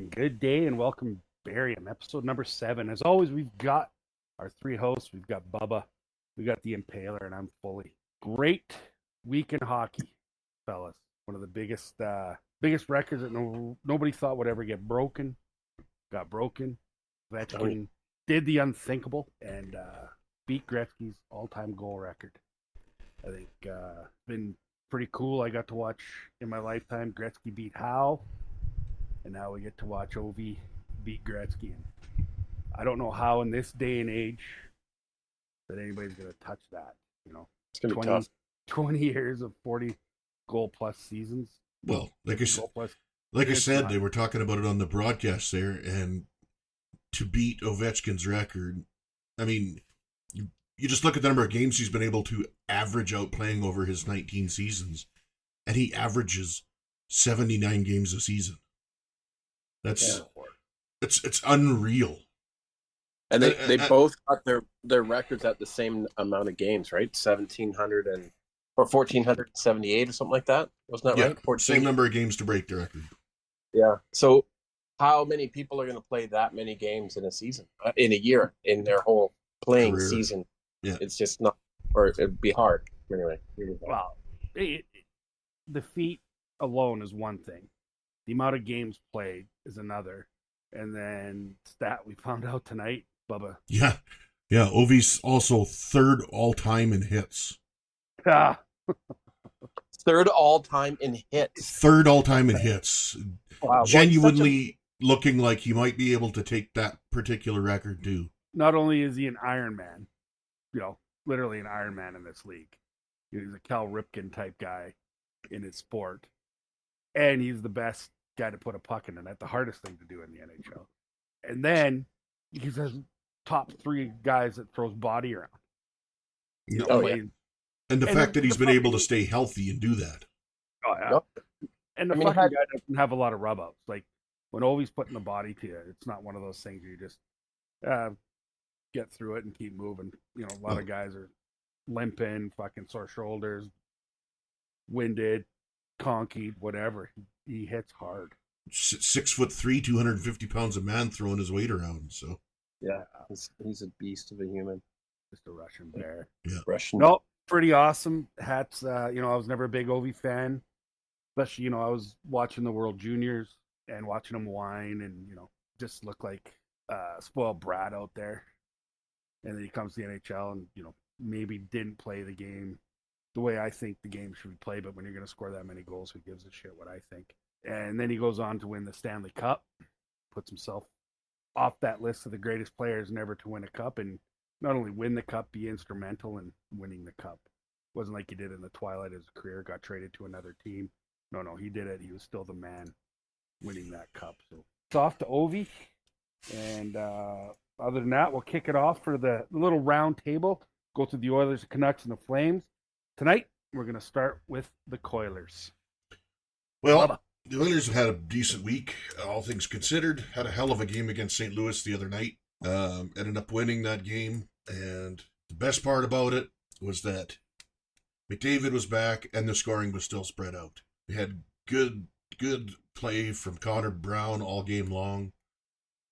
and good day and welcome Barium, episode number 7. As always, we've got our three hosts. We've got Bubba, we got the Impaler, and I'm Fully. Great week in hockey, fellas. One of the biggest records that nobody thought would ever get broken. Got broken. Ovechkin did the unthinkable and beat Gretzky's all-time goal record. I think been pretty cool. I got to watch in my lifetime Gretzky beat Howe, and now we get to watch Ovi beat Gretzky. And I don't know how in this day and age that anybody's going to touch that. You know, it's going to be tough. 20 years of 40 goal plus seasons. Well, like I said, they were talking about it on the broadcast there, and to beat Ovechkin's record, I mean, you just look at the number of games he's been able to average out playing over his 19 seasons, and he averages 79 games a season. It's unreal. And they both got their records at the same amount of games, right? 1,700 or 1,478 or something like that. Wasn't that right? 14? Same number of games to break the record. Yeah. So how many people are going to play that many games in a season, in a year, in their whole playing career season? Yeah. It's just not, or it'd be hard. Anyway. Well, the feet alone is one thing. The amount of games played is another. And then stat we found out tonight, Bubba. Yeah. Ovi's also third all-time in hits. Third all-time in hits. Wow. Genuinely looking like he might be able to take that particular record too. Not only is he an Iron Man, literally an Iron Man in this league. He's a Cal Ripken type guy in his sport. And he's the best guy to put a puck in the net, the hardest thing to do in the NHL. And then he's a top 3 guys that throws body around. And the fact that he's been able to stay healthy and do that. Oh, yeah. Yep. And the fucking guy doesn't have a lot of rub-outs. Like, when Ovi's putting the body to you, it's not one of those things where you just get through it and keep moving. A lot of guys are limping, fucking sore shoulders, winded, conkied, whatever. He hits hard. 6'3", 250 pounds of man throwing his weight around. So yeah, he's a beast of a human. Just a Russian bear. Yeah. Nope, pretty awesome. Hats. I was never a big Ovi fan, especially I was watching the World Juniors and watching him whine and just look like a spoiled brat out there. And then he comes to the NHL and maybe didn't play the game the way I think the game should be played, but when you're going to score that many goals, who gives a shit what I think? And then he goes on to win the Stanley Cup, puts himself off that list of the greatest players never to win a cup, and not only win the cup, be instrumental in winning the cup. It wasn't like he did in the twilight of his career, got traded to another team. No, he did it. He was still the man winning that cup. So it's off to Ovi. And other than that, we'll kick it off for the little round table, go through the Oilers, the Canucks, and the Flames. Tonight, we're going to start with the Coilers. Well, the Oilers have had a decent week, all things considered. Had a hell of a game against St. Louis the other night. Ended up winning that game. And the best part about it was that McDavid was back and the scoring was still spread out. We had good play from Connor Brown all game long.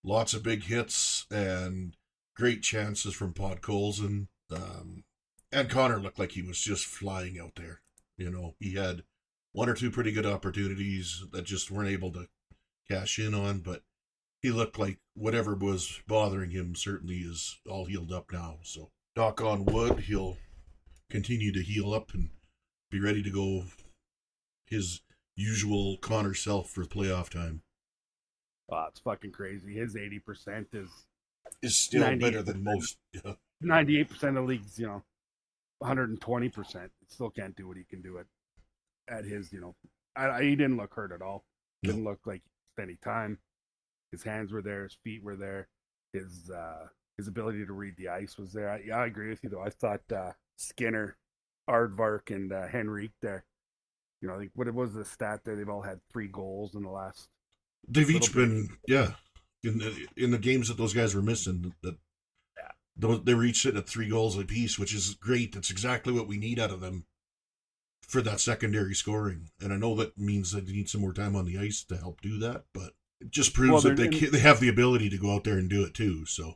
Lots of big hits and great chances from Podkolzin. And Connor looked like he was just flying out there. He had one or two pretty good opportunities that just weren't able to cash in on, but he looked like whatever was bothering him certainly is all healed up now. So, knock on wood, he'll continue to heal up and be ready to go his usual Connor self for playoff time. Oh, it's fucking crazy. His 80% is still better than most. 98% of the league's, 120%. Still can't do what he can do at his, he didn't look hurt at all. Didn't look like he spent any time. His hands were there, his feet were there, his ability to read the ice was there. I agree with you though. I thought Skinner, Aardvark, and Henrique there. I think what was the stat there? They've all had 3 goals in the last. They've each been in the games that those guys were missing. They were each sitting at 3 goals apiece, which is great. That's exactly what we need out of them for that secondary scoring. And I know that means that they need some more time on the ice to help do that, but it just proves that they have the ability to go out there and do it too. So,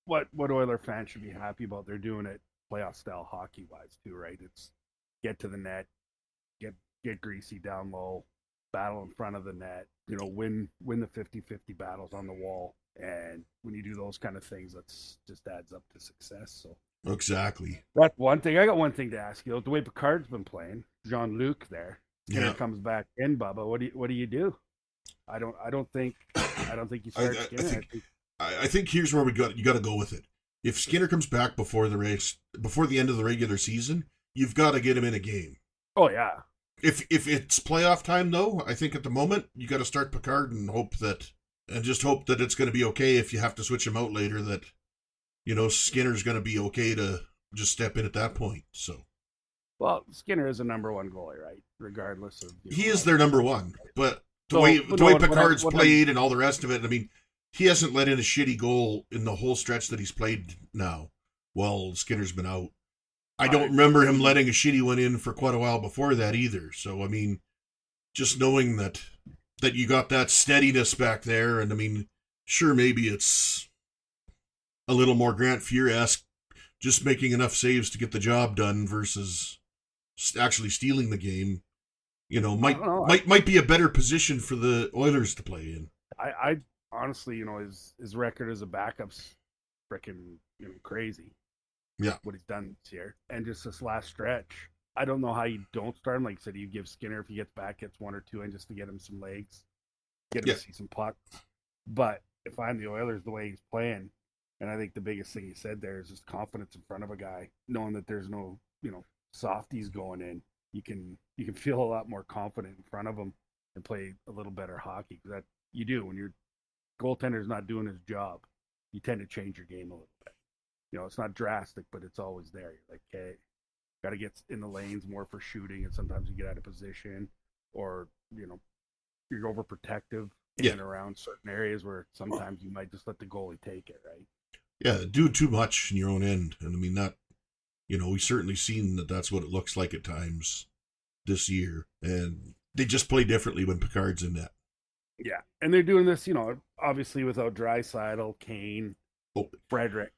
what Oiler fans should be happy about, they're doing it playoff style hockey wise too, right? It's get to the net, get greasy down low, battle in front of the net, win the 50-50 battles on the wall. And when you do those kind of things, that's just adds up to success. So exactly. That's one thing. I got one thing to ask you. The way Picard's been playing, Jean-Luc there, Skinner comes back in, Bubba. What do you do? I don't think you start Skinner. I think here's where you got to go with it. If Skinner comes back before the end of the regular season, you've got to get him in a game. Oh yeah. If it's playoff time though, I think at the moment you got to start Picard and just hope that it's going to be okay if you have to switch him out later. That Skinner's going to be okay to just step in at that point. So. Well, Skinner is a number one goalie, right? Regardless of he is their number one, but the way Picard's played and all the rest of it, I mean, he hasn't let in a shitty goal in the whole stretch that he's played now. While Skinner's been out, I don't remember him letting a shitty one in for quite a while before that either. So I mean, just knowing that you got that steadiness back there, and I mean, sure, maybe it's a little more Grant Fuhr-esque, just making enough saves to get the job done versus actually stealing the game. Might be a better position for the Oilers to play in. I honestly, his record as a backup's freaking crazy. Yeah, what he's done this year, and just this last stretch, I don't know how you don't start him. Like I said, you give Skinner, if he gets back, gets one or two in just to get him some legs, get him to see some pucks. But if I'm the Oilers, the way he's playing, and I think the biggest thing he said there is just confidence in front of a guy, knowing that there's no softies going in. You can feel a lot more confident in front of him and play a little better hockey. That you do when your goaltender's not doing his job. You tend to change your game a little bit. It's not drastic, but it's always there. You're like, okay, got to get in the lanes more for shooting, and sometimes you get out of position, or you're overprotective in and around certain areas where sometimes you might just let the goalie take it, right? Yeah, do too much in your own end, and I mean that. We've certainly seen that that's what it looks like at times this year, and they just play differently when Picard's in net. Yeah, and they're doing this, obviously without Draisaitl, Kane, Frederick,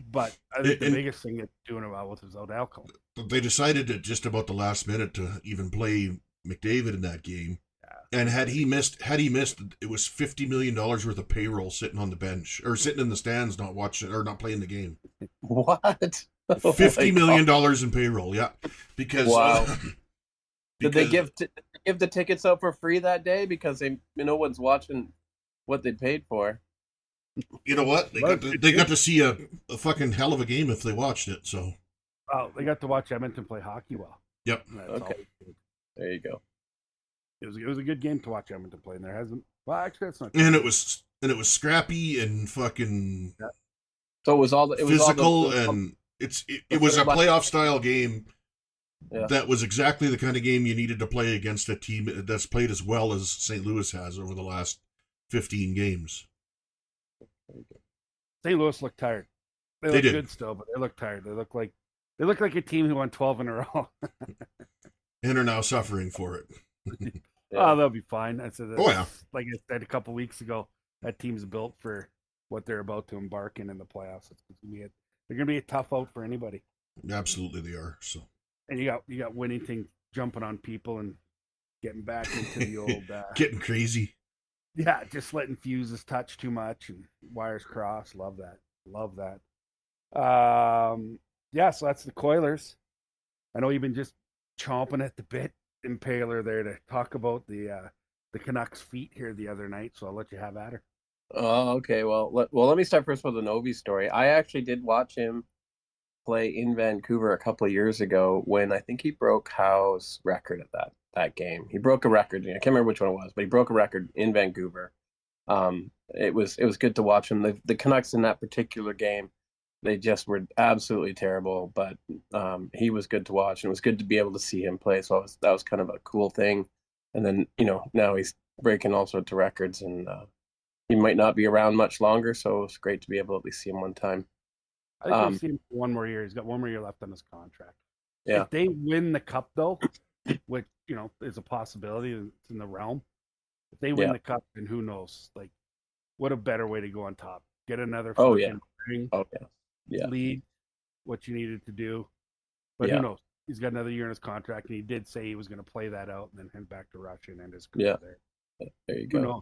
but I think the biggest thing they're doing it well with is without Alcon. They decided at just about the last minute to even play McDavid in that game, and had he missed, it was $50 million worth of payroll sitting on the bench or sitting in the stands, not watching or not playing the game. What? $50 million in payroll, yeah. Because wow. Did they give the tickets out for free that day because no one's watching what they paid for? You know what? They got to see a fucking hell of a game if they watched it. So. Oh, they got to watch Edmonton play hockey well. Yep. Okay. There you go. It was a good game to watch Edmonton play, and there hasn't. Well, actually, that's not. And it was scrappy and fucking. Yeah. So it was physical, and it was a playoff style game. Yeah. That was exactly the kind of game you needed to play against a team that's played as well as St. Louis has over the last 15 games. St. Louis looked tired. They look good still, but they look tired. They look like a team who won 12 in a row. And are now suffering for it. Oh, they'll be fine. I said, oh yeah. Like I said a couple weeks ago, that team's built for what they're about to embark in the playoffs. They're going to be a tough out for anybody. Absolutely, they are. So. And you got Winnington jumping on people and getting back into the old getting crazy. Yeah, just letting fuses touch too much and wires cross. Love that. Yeah, so that's the Coilers. I know you've been just chomping at the bit, Impaler, there to talk about the Canucks' feat here the other night. So I'll let you have at her. Oh, okay. Well, let me start first with the Novi story. I actually did watch him play in Vancouver a couple of years ago when I think he broke Howe's record at that game. He broke a record. I can't remember which one it was, but he broke a record in Vancouver. It was good to watch him. The Canucks in that particular game, they just were absolutely terrible, but he was good to watch, and it was good to be able to see him play. So that was kind of a cool thing. And then, now he's breaking all sorts of records, and he might not be around much longer, so it's great to be able to at least see him one time. I think we'll see him for one more year. He's got one more year left on his contract. Yeah. If they win the cup, though, which is a possibility, it's in the realm. If they win the cup, then who knows? Like, what a better way to go on top. Get another Oh yeah. fucking ring, Yeah. lead what you needed to do. But who knows? He's got another year in his contract, and he did say he was going to play that out and then head back to Russia and end his career there. There you Who go. knows?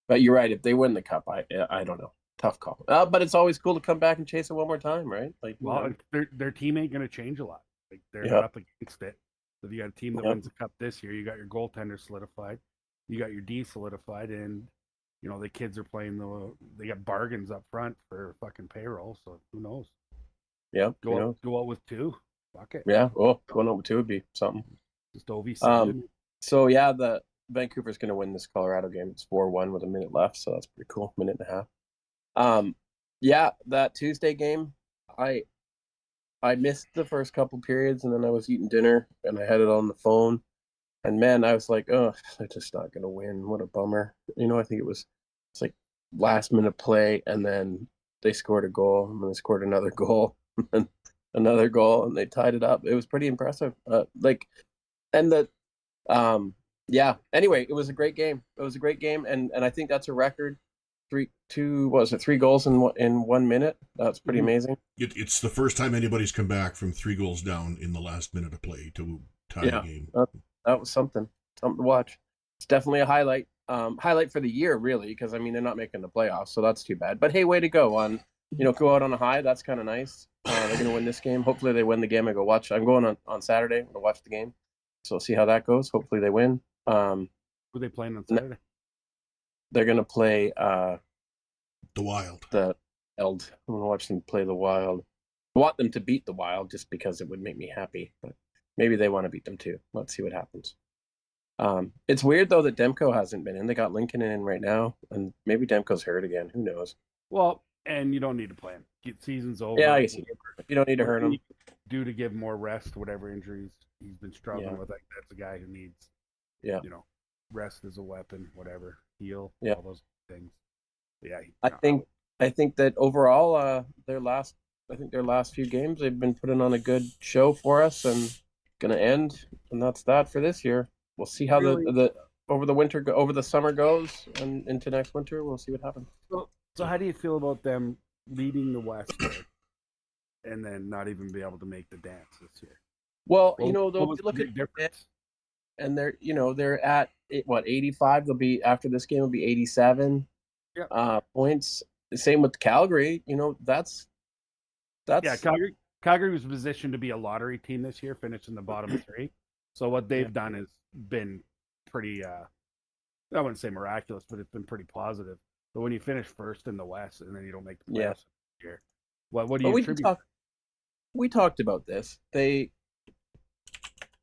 But you're right. If they win the cup, I don't know. Tough call. But it's always cool to come back and chase it one more time, right? Like, well, their team ain't going to change a lot. Like, they're not up against it. So if you got a team that wins the cup this year, you got your goaltender solidified, you got your D solidified, and the kids are playing they got bargains up front for fucking payroll. So who knows? Yeah, go out with 2. Fuck it. Yeah. Well, going out with 2 would be something. Just OV7. So yeah, the Vancouver's going to win this Colorado game. It's 4-1 with a minute left, so that's pretty cool. Minute and a half. Yeah, that Tuesday game, I missed the first couple periods, and then I was eating dinner, and I had it on the phone, and man, I was like, oh, they're just not going to win. What a bummer. I think it's like last minute play, and then they scored a goal, and then they scored another goal, and another goal, and they tied it up. It was pretty impressive. Anyway, it was a great game. And I think that's a record. 3 goals in 1 minute? That's pretty amazing. It's the first time anybody's come back from 3 goals down in the last minute of play to tie a game. That was something to watch. It's definitely a highlight. Highlight for the year, really, because they're not making the playoffs, so that's too bad. But hey, way to go on. Go out on a high. That's kind of nice. They're going to win this game. Hopefully they win the game. I'm going on Saturday. I'm going to watch the game. So see how that goes. Hopefully they win. Who are they playing on Saturday? They're going to play the Wild. I'm going to watch them play the Wild. I want them to beat the Wild just because it would make me happy. But maybe they want to beat them too. Let's see what happens. It's weird, though, that Demko hasn't been in. They got Lincoln in right now, and maybe Demko's hurt again. Who knows? Well, and you don't need to play him. Season's over. Yeah, I guess you don't need to hurt him. Do to give more rest, whatever injuries he's been struggling with. Like, that's a guy who needs, rest as a weapon, whatever, heal, all those things. Yeah, I think that overall, their last few games, they've been putting on a good show for us, and going to end, and that's that for this year. We'll see how the over the summer goes, and into next winter, we'll see what happens. So how do you feel about them leading the West and then not even be able to make the dance this year? Well, they'll look at difference, and they're at 85. They'll be after this game will be 87 points. Same with Calgary. That's Calgary was positioned to be a lottery team this year, finishing the bottom 3. So what they've done has been pretty, I wouldn't say miraculous, but it's been pretty positive. But when you finish first in the West and then you don't make the playoffs this year, what do you attribute? We talked about this. They've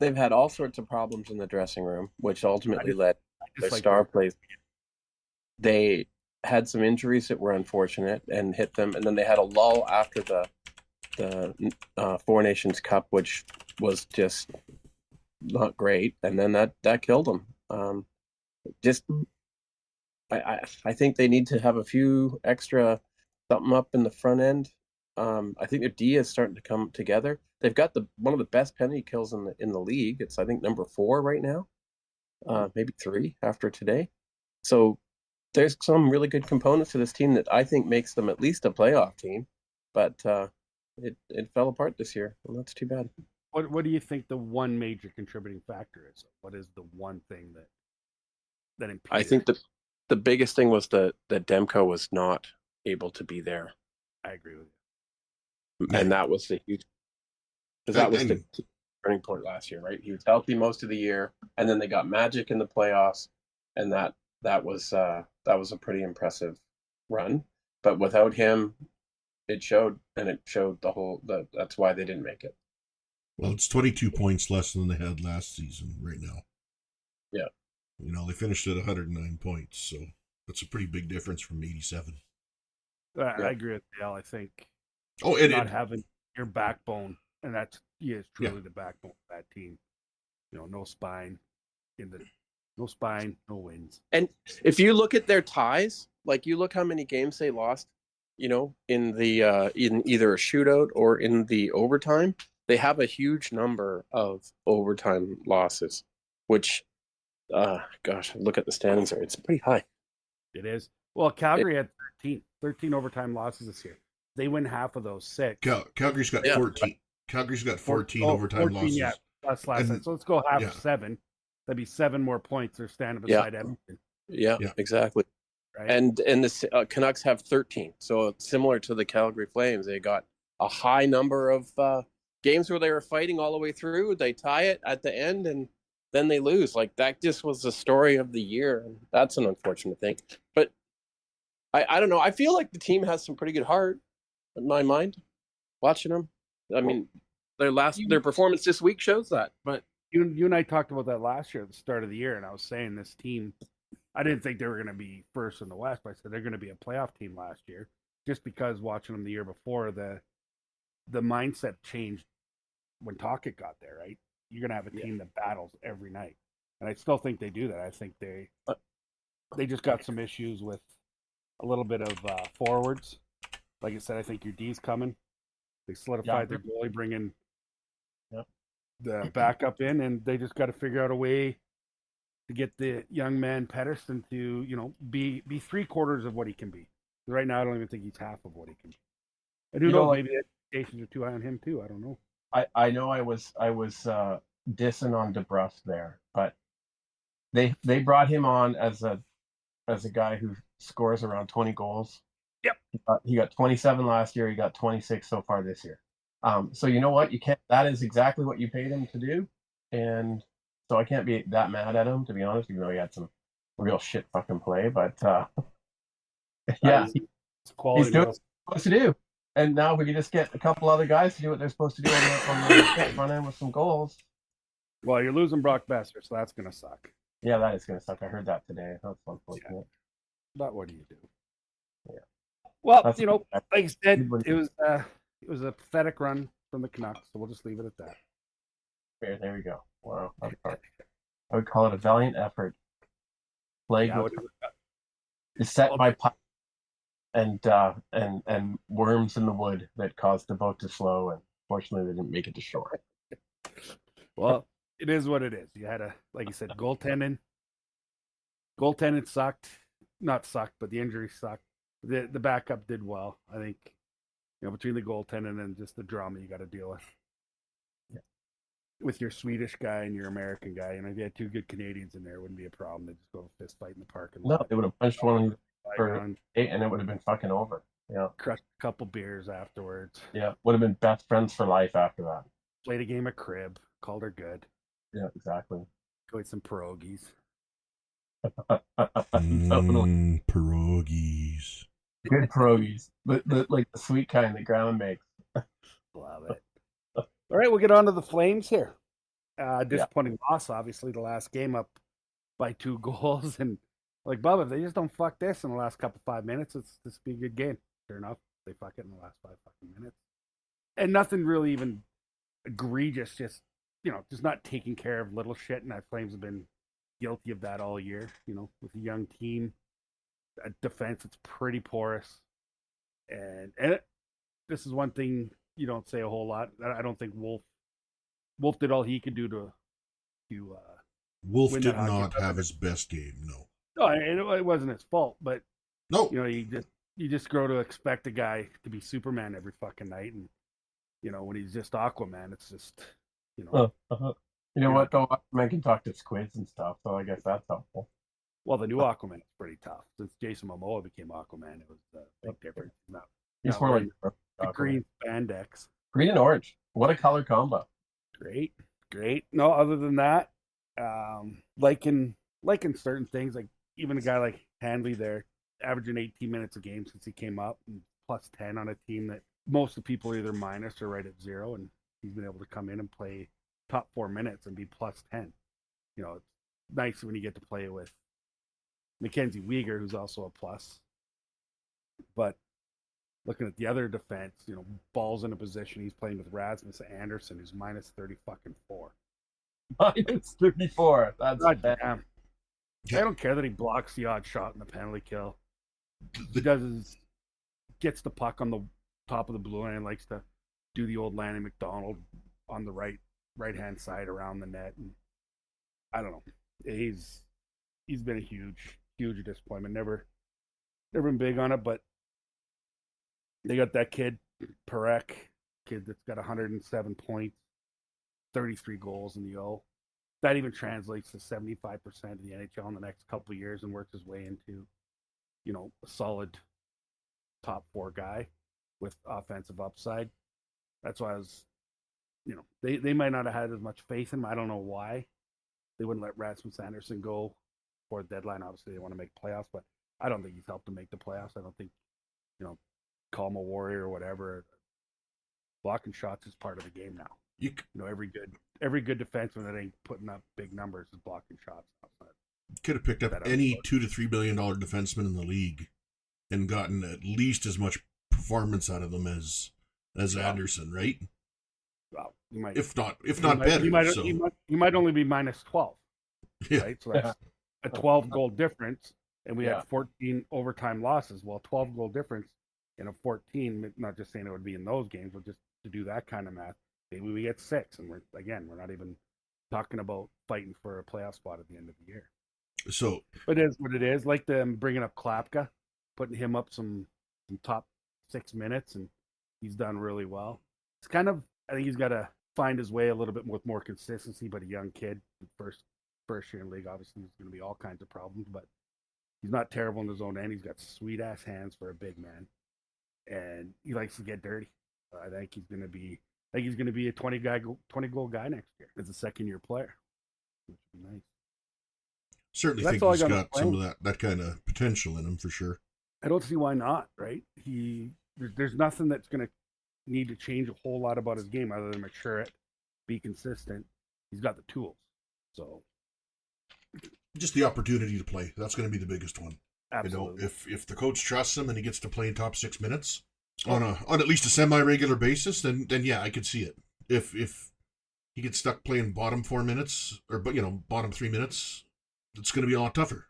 had all sorts of problems in the dressing room, which ultimately led their star plays. They had some injuries that were unfortunate and hit them, and then they had a lull after the Four Nations Cup, which was just not great, and then that killed them. I think they need to have a few extra something up in the front end. I think their D is starting to come together. They've got one of the best penalty kills in the league. It's I think number 4 right now, maybe 3 after today. So there's some really good components to this team that I think makes them at least a playoff team. But it fell apart this year, and that's too bad. What do you think the one major contributing factor is? What is the one thing that impeded? I think the biggest thing was that Demko was not able to be there. I agree with you. And that was the huge, because that was the turning point last year, right? He was healthy most of the year, and then they got magic in the playoffs, and that was a pretty impressive run. But without him, it showed that's why they didn't make it. Well, it's 22 points less than they had last season right now. Yeah. They finished at 109 points, so that's a pretty big difference from 87. I agree with Dale. I think not having your backbone, and that's truly the backbone of that team. No spine, no wins. And if you look at their ties, like you look how many games they lost, in the in either a shootout or in the overtime, they have a huge number of overtime losses, which Gosh, look at the standings there. It's pretty high. It is. Well, Calgary had 13 overtime losses this year. They win half of those 6. Calgary's got 14. Calgary's got 14 overtime 14, losses. Yeah, that's last night. So let's go half yeah. 7. That'd be 7 more points. They're standing beside Edmonton. Yeah, exactly. Right. And the Canucks have 13. So it's similar to the Calgary Flames. They got a high number of games where they were fighting all the way through. They tie it at the end, and then they lose. Like, that just was the story of the year. And that's an unfortunate thing. But I don't know. I feel like the team has some pretty good heart in my mind, watching them. I mean, their performance this week shows that. But you and I talked about that last year at the start of the year, and I was saying this team, I didn't think they were going to be first in the West, but I said they're going to be a playoff team last year, just because watching them the year before, the mindset changed when Tocchet got there, right? You're going to have a team that battles every night. And I still think they do that. I think they just got some issues with a little bit of forwards. Like I said, I think your D's coming. They solidified their goalie, bringing the backup in, and they just got to figure out a way to get the young man Pettersson to, be 3/4 of what he can be. Right now, I don't even think he's half of what he can be. And who knows? Maybe the expectations are too high on him too. I don't know. I know I was dissing on DeBrusk there, but they brought him on as a guy who scores around 20 goals. Yep. He got 27 last year. He got 26 so far this year. So you know what? You can't. That is exactly what you paid him to do, and so I can't be that mad at him, to be honest. Even though he had some real shit fucking play, but yeah, he's doing what he's supposed to do. And now we can just get a couple other guys to do what they're supposed to do on the front end with some goals. Well, you're losing Brock Besser, so that's going to suck. Yeah, that is going to suck. I heard that today. That's unfortunate. Yeah. But what do you do? Yeah. Well, like I said, it was a pathetic run from the Canucks, so we'll just leave it at that. There we go. Wow. I would call it a valiant effort. Plagued is set by pipe and worms in the wood that caused the boat to slow, and fortunately they didn't make it to shore. Well, it is what it is. You had like you said, goaltending. Goaltending sucked. Not sucked, but the injury sucked. The backup did well. I think, between the goaltending and just the drama you got to deal with. Yeah. With your Swedish guy and your American guy, if you had 2 good Canadians in there, it wouldn't be a problem. They'd just go fist fight in the parking lot. No, they would have punched one for 8 and it would have been fucking over. Yeah. Crushed a couple beers afterwards. Yeah. Would have been best friends for life after that. Played a game of crib. Called her good. Yeah, exactly. Go eat some pierogies. Pierogies. Good pierogies. Like the sweet kind that Grandma makes. Love it. All right, we'll get on to the Flames here. Disappointing loss, obviously, the last game up by 2 goals. And like, Bubba, if they just don't fuck this in the last 5 minutes, this be a good game. Sure enough, they fuck it in the last 5 fucking minutes. And nothing really even egregious, just not taking care of little shit. And our Flames have been guilty of that all year, with a young team. A defense, it's pretty porous. And this is one thing you don't say a whole lot. I don't think Wolf did all he could do to Wolf did not have his best game. No, it wasn't his fault, but no, you just grow to expect a guy to be Superman every fucking night, and when he's just Aquaman, it's just You know what though? Aquaman can talk to squids and stuff, so I guess that's helpful. Well, the new Aquaman is pretty tough. Since Jason Momoa became Aquaman, it was a big difference. He's more like the green spandex. Green and orange. What a color combo. Great. No, other than that, liking certain things, like even a guy like Handley there, averaging 18 minutes a game since he came up, and plus 10 on a team that most of the people are either minus or right at 0, and he's been able to come in and play top 4 minutes and be plus 10. It's nice when you get to play with Mackenzie Weegar, who's also a plus. But looking at the other defense, Ball's in a position. He's playing with Rasmus Anderson, who's minus 34. Minus 34. That's bad. Damn. I don't care that he blocks the odd shot in the penalty kill. He gets the puck on the top of the blue line and likes to do the old Lanny McDonald on the right-hand side around the net. And I don't know. He's been a huge disappointment. Never been big on it, but they got that kid Perek, kid that's got 107 points, 33 goals in the O. That even translates to 75% of the NHL in the next couple of years and works his way into, a solid top 4 guy with offensive upside. That's why I was, they might not have had as much faith in him. I don't know why they wouldn't let Rasmus Anderson go for the deadline. Obviously, they want to make playoffs, but I don't think he's helped them make the playoffs. I don't think, call him a warrior or whatever. Blocking shots is part of the game now. Every good defenseman that ain't putting up big numbers is blocking shots. Could have picked up any $2 to $3 billion defenseman in the league and gotten at least as much performance out of them as Anderson, right? Well, you might, if not better. He might only be minus 12, yeah. right? So that's a 12 goal difference, and we had 14 overtime losses. Well, 12 goal difference in a 14. Not just saying it would be in those games, but just to do that kind of math, maybe we get 6, and we're not even talking about fighting for a playoff spot at the end of the year. So it is what it is. Like them bringing up Klapka, putting him up some top 6 minutes, and he's done really well. It's kind of, I think he's got to find his way a little bit with more consistency. But a young kid, first year in the league, obviously there's going to be all kinds of problems. But he's not terrible in his own end. He's got sweet ass hands for a big man, and he likes to get dirty. I think he's going to be a 20 goal guy next year as a second year player, which would be nice. Certainly think he's got some of that kind of potential in him for sure. I don't see why not, right? There's nothing that's going to need to change a whole lot about his game other than mature it, be consistent. He's got the tools. So just the opportunity to play. That's going to be the biggest one. Absolutely. If the coach trusts him and he gets to play in top 6 minutes on at least a semi-regular basis, then yeah, I could see it. If he gets stuck playing bottom 4 minutes or bottom 3 minutes, it's going to be a lot tougher.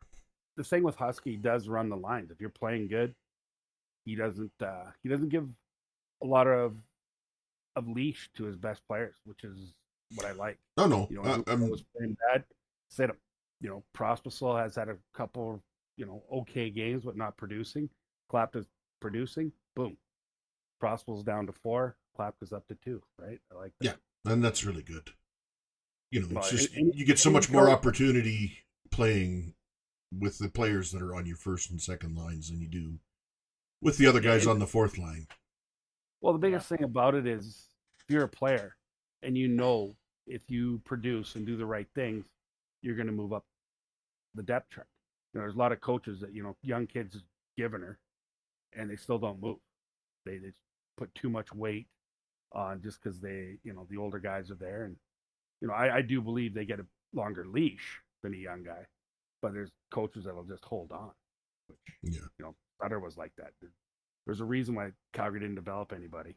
The thing with Husky, he does run the lines. If you're playing good, he doesn't give a lot of leash to his best players, which is what I like. Oh no, I was playing bad, sit him. Prospasol has had a couple, okay games, but not producing. Klapka's producing. Boom. Prospasol's down to 4. Klapka's up to 2. Right? I like that. Yeah, and that's really good. It's just you get so much more opportunity playing with the players that are on your first and second lines than you do with the other guys on the fourth line. Well, the biggest thing about it is if you're a player and if you produce and do the right things, you're going to move up the depth chart. There's a lot of coaches that, young kids giving her and they still don't move. They just put too much weight on just because they, the older guys are there. And, I do believe they get a longer leash than a young guy. But there's coaches that'll just hold on, which, Sutter was like that. There's a reason why Calgary didn't develop anybody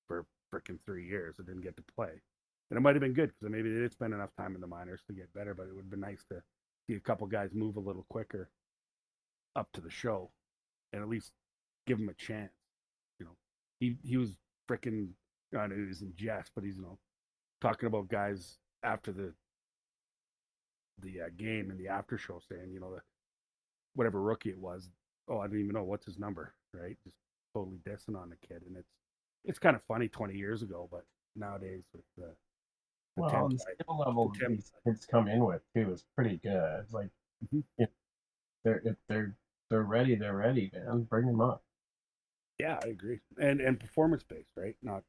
for freaking 3 years. It didn't get to play. And it might have been good because maybe they did spend enough time in the minors to get better, but it would have been nice to see a couple guys move a little quicker up to the show and at least give them a chance. He was freaking, I know he was in jest, but he's, talking about guys after the game and the after show saying, whatever rookie it was, I don't even know what's his number, right? Just totally dissing on the kid. And it's kind of funny 20 years ago, but nowadays with the skill level kids come in with too is pretty good. It's like, if they're ready, they're ready, man. Bring them up. Yeah, I agree. And performance based, right? Not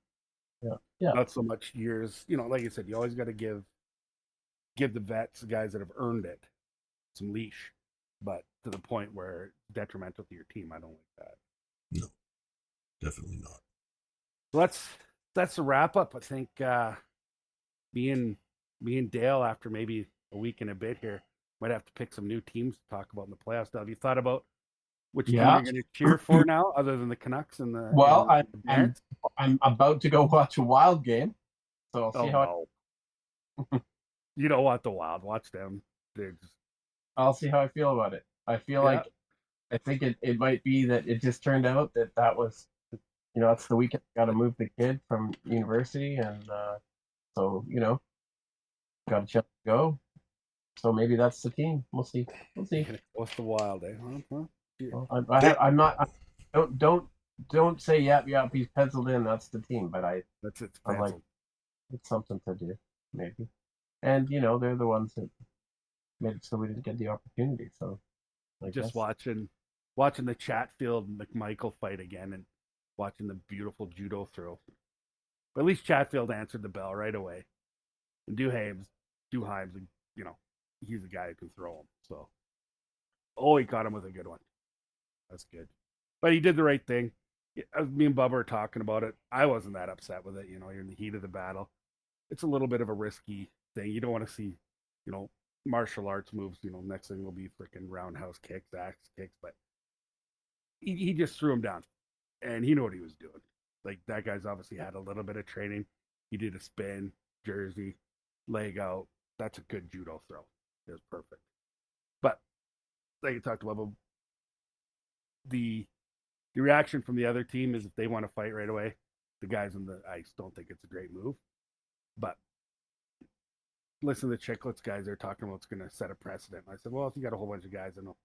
so much years. Like you said, you always got to give the vets, the guys that have earned it, some leash, but to the point where it's detrimental to your team. I don't like that. No, definitely not. So that's a wrap up. I think me and Dale, after maybe a week and a bit here, might have to pick some new teams to talk about in the playoffs. Now, have you thought about which team you're going to cheer for now, other than the Canucks and the? Well, I'm about to go watch a Wild game, so I'll see how. You don't want the Wild. Watch them. I'll see how I feel about it. I feel like I think it might be that it just turned out that was, it's the weekend. Got to move the kid from university, and so got a chance to go. So maybe that's the team. We'll see. We'll see. What's the wild, eh? Huh? Well, I'm not. Don't say yep. He's penciled in. That's the team. But That's it. I'm like, it's something to do, maybe. And they're the ones that made it so we didn't get the opportunity. So just watching the Chatfield McMichael fight again and watching the beautiful judo throw. But at least Chatfield answered the bell right away. And Duhaime's, he's the guy who can throw him. So, he caught him with a good one. That's good. But he did the right thing. Me and Bubba were talking about it. I wasn't that upset with it. You're in the heat of the battle. It's a little bit of a risky thing. You don't want to see, martial arts moves. Next thing will be freaking roundhouse kicks, axe kicks. But he just threw him down, and he knew what he was doing. Like, that guy's obviously had a little bit of training. He did a spin, jersey, leg out. That's a good judo throw. It was perfect. But like I talked about, the reaction from the other team is if they want to fight right away, the guys on the ice don't think it's a great move. But listen to the Chicklets guys, they're talking about it's going to set a precedent. And I said, well, if you got a whole bunch of guys that know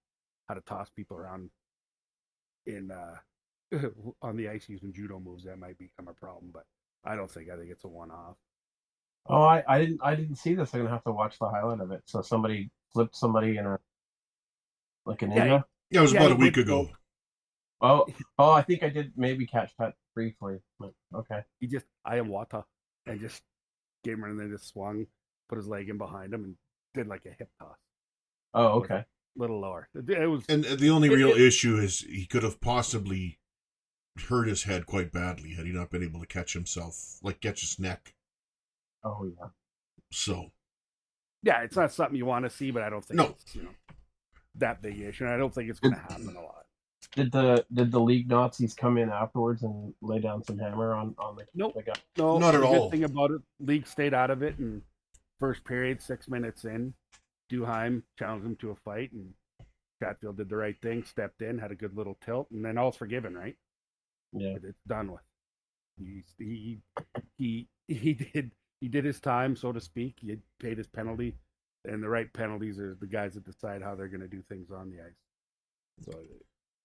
how to toss people around in on the ice using judo moves, that might become a problem. But I think it's a one-off. Oh, I didn't see this. I'm gonna have to watch the highlight of it. So somebody flipped somebody in a ninja. Yeah, it was about a week ago. Oh, I think I did maybe catch that briefly. But okay. He just Iamwata and just gave him and then just swung, put his leg in behind him, and did like a hip toss. Oh, okay. A little lower. It was, and the only real issue is he could have possibly hurt his head quite badly had he not been able to catch himself, catch his neck. Oh yeah. So. Yeah, it's not something you want to see, but I don't think it's that big issue. And I don't think it's going to happen a lot. Did the league Nazis come in afterwards and lay down some hammer on the? Nope. The guy? No, not at all. The good thing about it, league stayed out of it. And first period, 6 minutes in, Duhaime challenged him to a fight, and Chatfield did the right thing, stepped in, had a good little tilt, and then all's forgiven, right? Yeah, it's done with. He did his time, so to speak. He paid his penalty, and the right penalties are the guys that decide how they're going to do things on the ice. So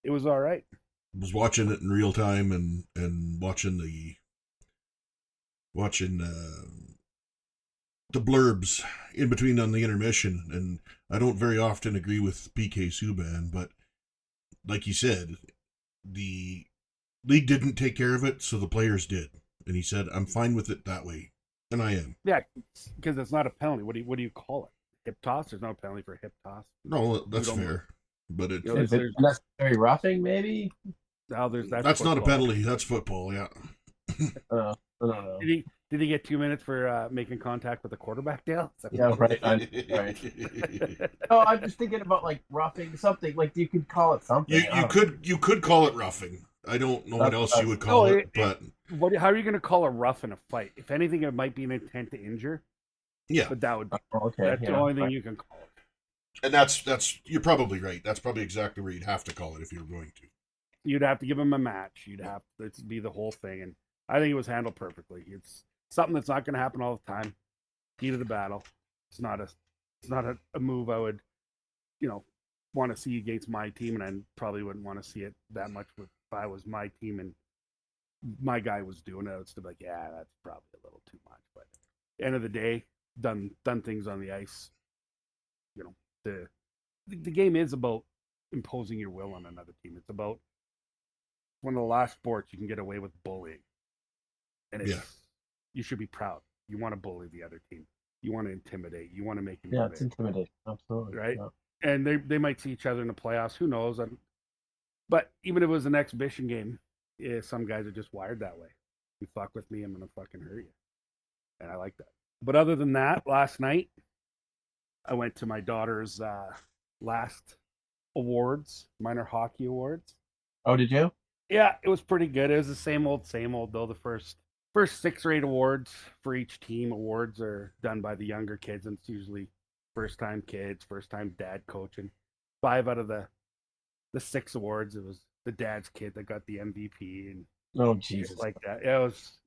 it was all right. I was watching it in real time and watching the blurbs in between on the intermission, and I don't very often agree with PK Subban, but like he said, the league didn't take care of it, so the players did, and he said, "I'm fine with it that way." And I am. Yeah, because it's not a penalty. What do you call it? Hip toss? There's no penalty for hip toss. No, that's fair. But is it necessary roughing? Maybe. No, that's not a penalty. That's football. Yeah. No. Did he get 2 minutes for making contact with the quarterback, Dale? Yeah, right. Right. No, I'm just thinking about roughing something. You could call it something. You could call it roughing. I don't know what else you would call it, but how are you going to call a rough in a fight? If anything, it might be an intent to injure. Yeah, but that would be okay. That's the only thing you can call it. And that's you're probably right. That's probably exactly where you'd have to call it if you were going to. You'd have to give him a match. You'd have to be the whole thing, and I think it was handled perfectly. It's something that's not going to happen all the time. Heat of the battle. It's not a move I would, want to see against my team, and I probably wouldn't want to see it that much if I was my team and my guy was doing it. It's to be like, yeah, that's probably a little too much. But at the end of the day, done things on the ice. The game is about imposing your will on another team. It's about one of the last sports you can get away with bullying, and you should be proud. You want to bully the other team. You want to intimidate. You want to make them. Yeah, it's intimidation. Absolutely. Right. Yeah. And they might see each other in the playoffs. Who knows? But even if it was an exhibition game, some guys are just wired that way. You fuck with me, I'm gonna fucking hurt you, and I like that. But other than that, last night I went to my daughter's last awards, minor hockey awards. Oh, did you? Yeah, it was pretty good. It was the same old though. The first 6 or 8 awards for each team. Awards are done by the younger kids, and it's usually first-time kids, first-time dad coaching. 5 out of the 6 awards, it was the dad's kid that got the MVP, and Oh Just Jesus! like that. It was.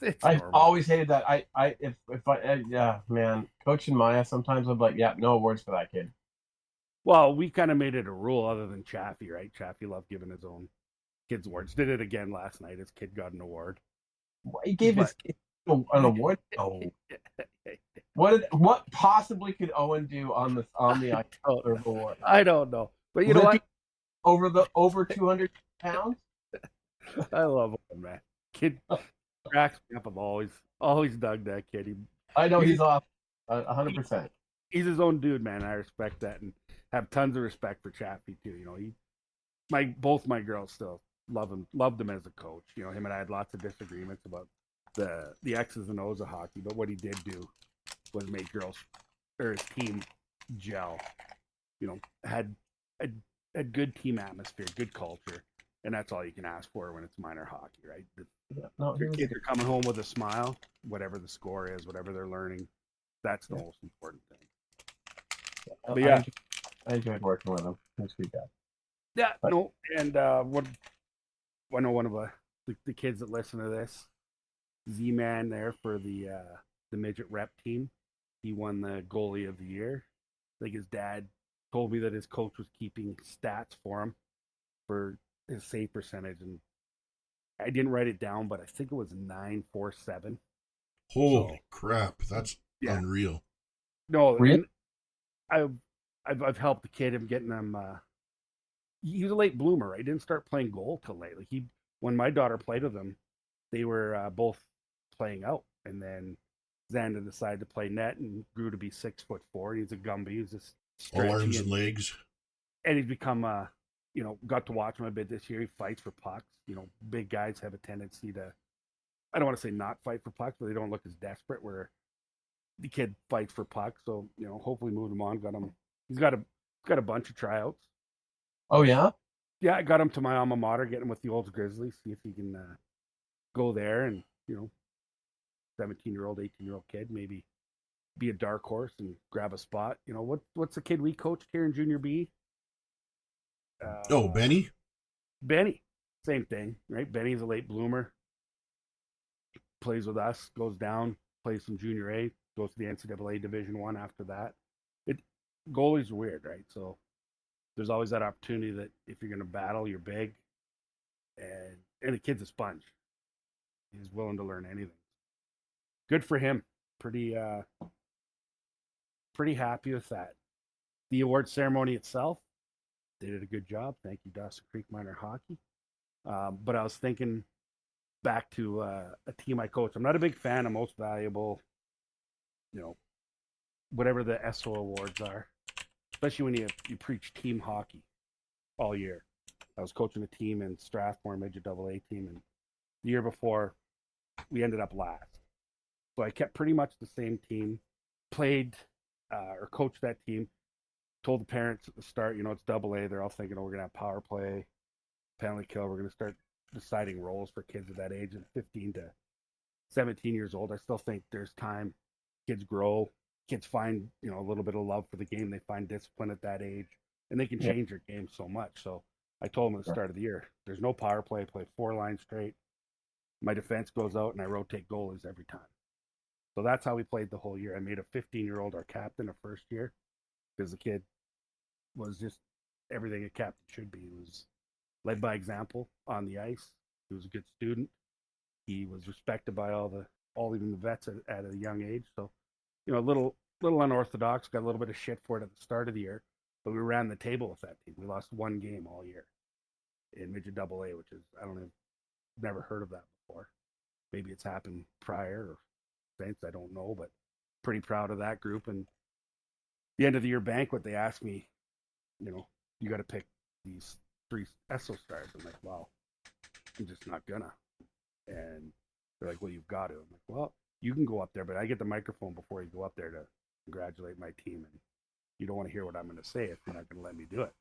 It's I normal. always hated that. If I yeah, man, coaching Maya sometimes I'm like, yeah, no awards for that kid. Well, we kind of made it a rule, other than Chaffee, right? Chaffee loved giving his own kids awards. Did it again last night. His kid got an award, He gave but his kid an award. Oh, what possibly could Owen do on the ice for the award? I don't know. But you know Limping what? over 200 pounds. I love him, man. Kid cracks me up. I've always dug that kid. I know He's he's off 100%. he's his own dude, man. I respect that and have tons of respect for Chappie too. Both my girls still loved him as a coach. Him and I had lots of disagreements about the X's and O's of hockey, but what he did do was make girls or his team gel. Had a good team atmosphere, good culture, and that's all you can ask for when it's minor hockey, right? Your kids are coming home with a smile, whatever the score is, whatever they're learning. That's the most important thing. But yeah, I enjoyed working with him. He's a good guy. yeah, no, and I know one of the kids that listen to this, Z-Man there for the midget rep team. He won the goalie of the year. I think his dad told me that his coach was keeping stats for him for his save percentage, and I didn't write it down, but I think it was 947. Holy crap, that's unreal. No, really? and I've helped the kid. I'm getting him. He was a late bloomer. Right? He didn't start playing goal till late. Like when my daughter played with him, they were both playing out, and then Xander decided to play net and grew to be 6'4". He's a Gumby. He's just all arms and legs, and he's become got to watch him a bit this year. He fights for pucks. Big guys have a tendency to, I don't want to say not fight for pucks, but they don't look as desperate. Where the kid fights for pucks, so hopefully moved him on. Got him. He's got a bunch of tryouts. Oh yeah. Yeah, I got him to my alma mater, get him with the Olds Grizzlies, see if he can go there and 17-year-old, 18-year-old kid, maybe be a dark horse and grab a spot. What's the kid we coached here in Junior B? Benny? Benny. Same thing, right? Benny's a late bloomer. Plays with us, goes down, plays some Junior A, goes to the NCAA Division I after that. Goalies are weird, right? So there's always that opportunity that if you're going to battle, you're big. And the kid's a sponge. He's willing to learn anything. Good for him. Pretty happy with that. The award ceremony itself, they did a good job. Thank you, Dawson Creek Minor Hockey. But I was thinking back to a team I coach. I'm not a big fan of most valuable, whatever the SO awards are, especially when you preach team hockey all year. I was coaching a team in Strathmore, midget AA team, and the year before we ended up last. So I kept pretty much the same team, played or coached that team, told the parents at the start, it's AA. They're all thinking, we're going to have power play, penalty kill. We're going to start deciding roles for kids at that age of 15 to 17 years old. I still think there's time. Kids grow. Kids find, a little bit of love for the game. They find discipline at that age, and they can change their game so much. So I told them at the start of the year, there's no power play. Play 4 lines straight. My defense goes out, and I rotate goalies every time. So that's how we played the whole year. I made a 15-year-old our captain the first year because the kid was just everything a captain should be. He was led by example on the ice. He was a good student. He was respected by even the vets at a young age. So, a little unorthodox. Got a little bit of shit for it at the start of the year, but we ran the table with that team. We lost one game all year in midget AA, which is never heard of that before. Maybe it's happened prior or since, I don't know, but pretty proud of that group. And the end of the year banquet, they asked me, you got to pick these 3 ESO stars. I'm like, well, I'm just not gonna. And they're like, well, you've got to. I'm like, well, you can go up there, but I get the microphone before you go up there to congratulate my team. And you don't want to hear what I'm going to say if you're not going to let me do it.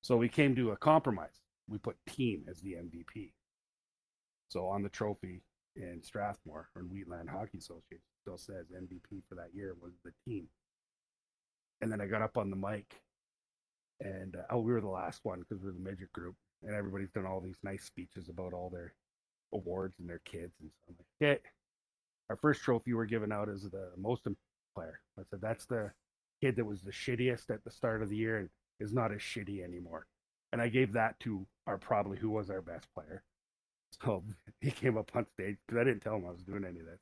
So we came to a compromise. We put team as the MVP. So on the trophy in Strathmore, or in Wheatland Hockey Association, still says MVP for that year was the team. And then I got up on the mic, and we were the last one because we were the midget group, and everybody's done all these nice speeches about all their awards and their kids, and so I'm like, okay, our first trophy we're giving out is the most important player. I said that's the kid that was the shittiest at the start of the year and is not as shitty anymore. And I gave that to who was our best player. So he came up on stage because I didn't tell him I was doing any of this.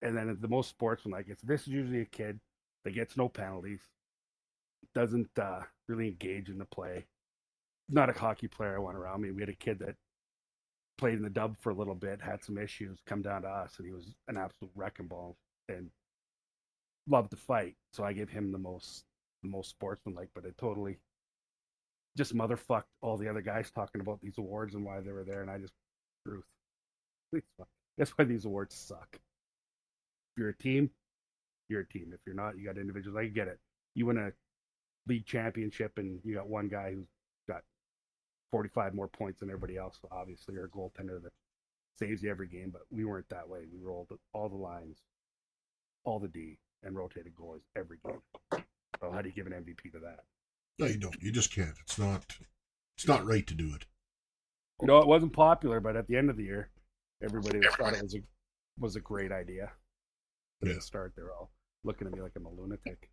And then the most sportsmanlike, this is usually a kid that gets no penalties, doesn't really engage in the play. Not a hockey player I want around me. We had a kid that played in the dub for a little bit, had some issues, come down to us, and he was an absolute wrecking ball and loved to fight. So I gave him the most sportsmanlike, but it totally just motherfucked all the other guys talking about these awards and why they were there, and I just truth. That's why these awards suck. If you're a team, you're a team. If you're not, you got individuals. I get it. You win a league championship and you got one guy who's got 45 more points than everybody else. So obviously, you're a goaltender that saves you every game, but we weren't that way. We rolled all the lines, all the D, and rotated goalies every game. So how do you give an MVP to that? No, you don't. You just can't. It's not right to do it. No, it wasn't popular, but at the end of the year, everybody thought it was a great idea. At the start, they're all looking at me like I'm a lunatic.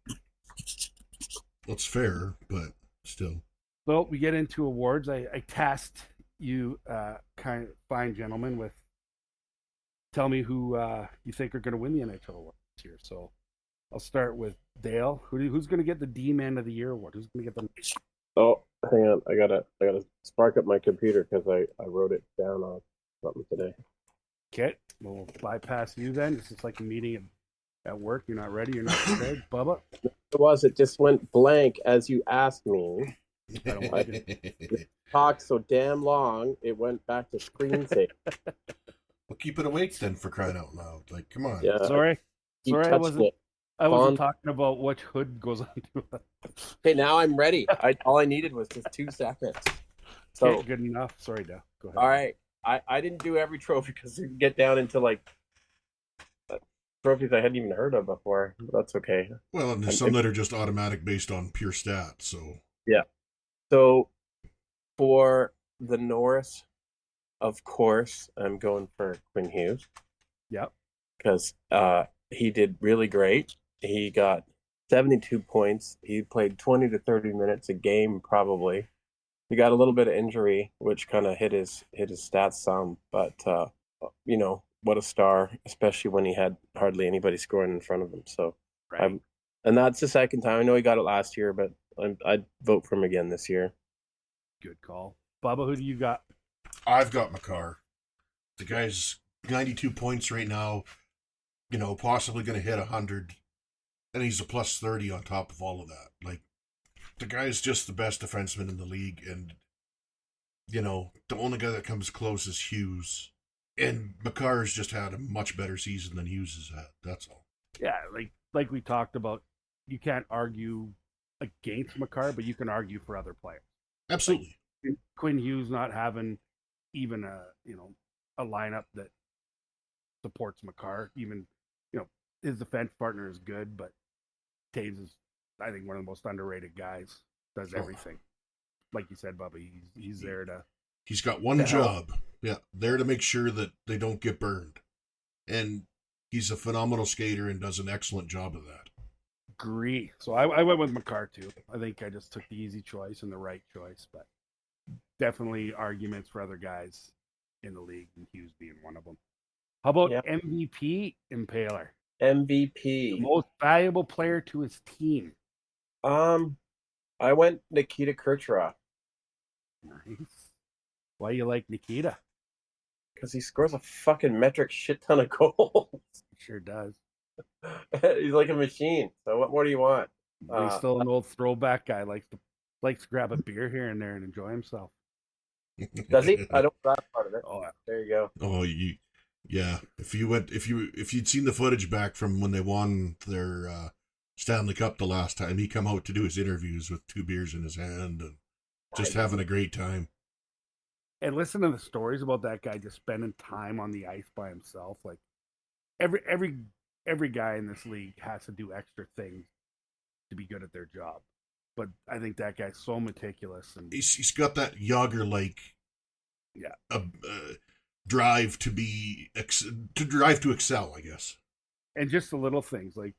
Well, it's fair, but still. So we get into awards. I tasked you, kind of fine gentlemen, with tell me who you think are going to win the NHL award this year. So I'll start with Dale. Who's going to get the D-Man of the Year award? Who's going to get the? Oh, hang on. I gotta spark up my computer because I wrote it down on something today. Okay, we'll bypass you then. This is like a meeting at work. You're not ready. You're not prepared, Bubba. It just went blank as you asked me. I don't like it. Talked so damn long, it went back to screensaver. Well, keep it awake then, for crying out loud. Like, come on. Yeah. Sorry, I wasn't talking about which hood goes on to it. Okay, now I'm ready. All I needed was just 2 seconds. So okay, good enough. Sorry, Dale. Go ahead. All right. I didn't do every trophy because you get down into like trophies I hadn't even heard of before. But that's okay. Well, and there's some that are just automatic based on pure stats. So yeah. So for the Norris, of course, I'm going for Quinn Hughes. Yep. Because he did really great. He got 72 points. He played 20 to 30 minutes a game, probably. He got a little bit of injury, which kind of hit his stats some. But what a star, especially when he had hardly anybody scoring in front of him. So, right. And that's the second time. I know he got it last year, but I'd vote for him again this year. Good call, Bubba. Who do you got? I've got Makar. The guy's 92 points right now. Possibly going to hit 100, and he's a plus 30 on top of all of that. Like, the guy's just the best defenseman in the league, and the only guy that comes close is Hughes. And Makar's just had a much better season than Hughes has had. That's all. Yeah, like we talked about, you can't argue against Makar, but you can argue for other players. Absolutely. Like Quinn Hughes not having even a lineup that supports Makar. Even his defense partner is good, but Taves is, I think, one of the most underrated guys. Does everything. Like you said, Bubba, he's there to. He's got one job. Yeah, there to make sure that they don't get burned. And he's a phenomenal skater and does an excellent job of that. Agree. So I went with Makar too. I think I just took the easy choice and the right choice, but definitely arguments for other guys in the league, and Hughes being one of them. How about MVP Impaler? MVP. The most valuable player to his team. I went Nikita Kucherov. Nice. Why do you like Nikita? Because he scores a fucking metric shit ton of goals. He sure does. He's like a machine. So what more do you want? He's still an old throwback guy. Likes to grab a beer here and there and enjoy himself. Does he? I don't know that part of it. Oh, there you go. Oh, yeah. If you'd seen the footage back from when they won their Stanley Cup the last time, he come out to do his interviews with 2 beers in his hand and just having a great time. And listen to the stories about that guy just spending time on the ice by himself. Like every guy in this league has to do extra things to be good at their job. But I think that guy's so meticulous, and he's got that Yager like drive to excel, I guess. And just the little things like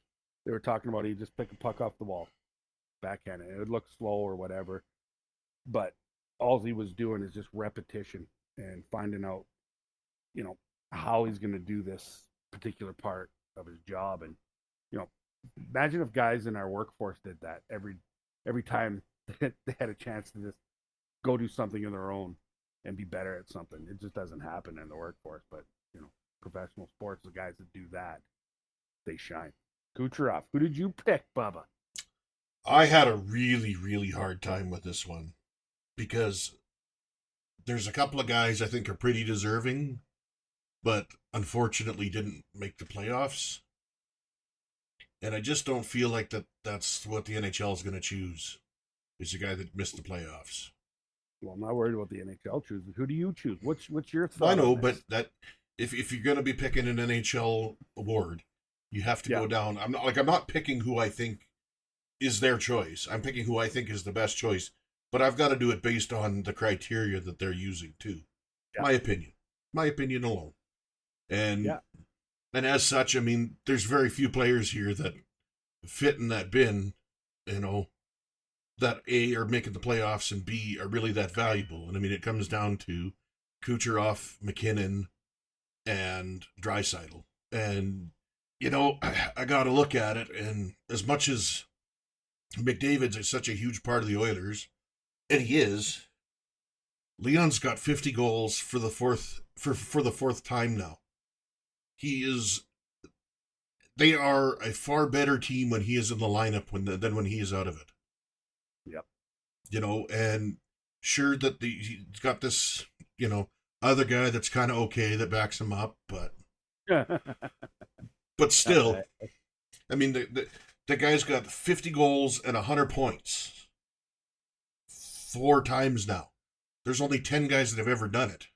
they were talking about, you just pick a puck off the wall, backhand it. It would look slow or whatever, but all he was doing is just repetition and finding out, how he's going to do this particular part of his job. And imagine if guys in our workforce did that every time they had a chance to just go do something of their own and be better at something. It just doesn't happen in the workforce, but professional sports, the guys that do that, they shine. Kucherov, who did you pick, Bubba? I had a really, really hard time with this one because there's a couple of guys I think are pretty deserving, but unfortunately didn't make the playoffs. And I just don't feel like that's what the NHL is going to choose, is the guy that missed the playoffs. Well, I'm not worried about the NHL choosing. Who do you choose? What's your thought? I know, but that if you're going to be picking an NHL award, you have to go down. I'm not picking who I think is their choice. I'm picking who I think is the best choice, but I've got to do it based on the criteria that they're using too. Yeah. My opinion alone. And as such, I mean, there's very few players here that fit in that bin, that A, are making the playoffs, and B, are really that valuable. And I mean, it comes down to Kucherov, McKinnon, and Draisaitl. And, I got to look at it, and as much as McDavid's is such a huge part of the Oilers, and he is, Leon's got 50 goals for the fourth time now. They are a far better team when he is in the lineup than when he is out of it. Yep. And sure that he's got this, other guy that's kind of okay that backs him up, but still, I mean, the guy's got 50 goals and 100 points 4 times now. There's only 10 guys that have ever done it.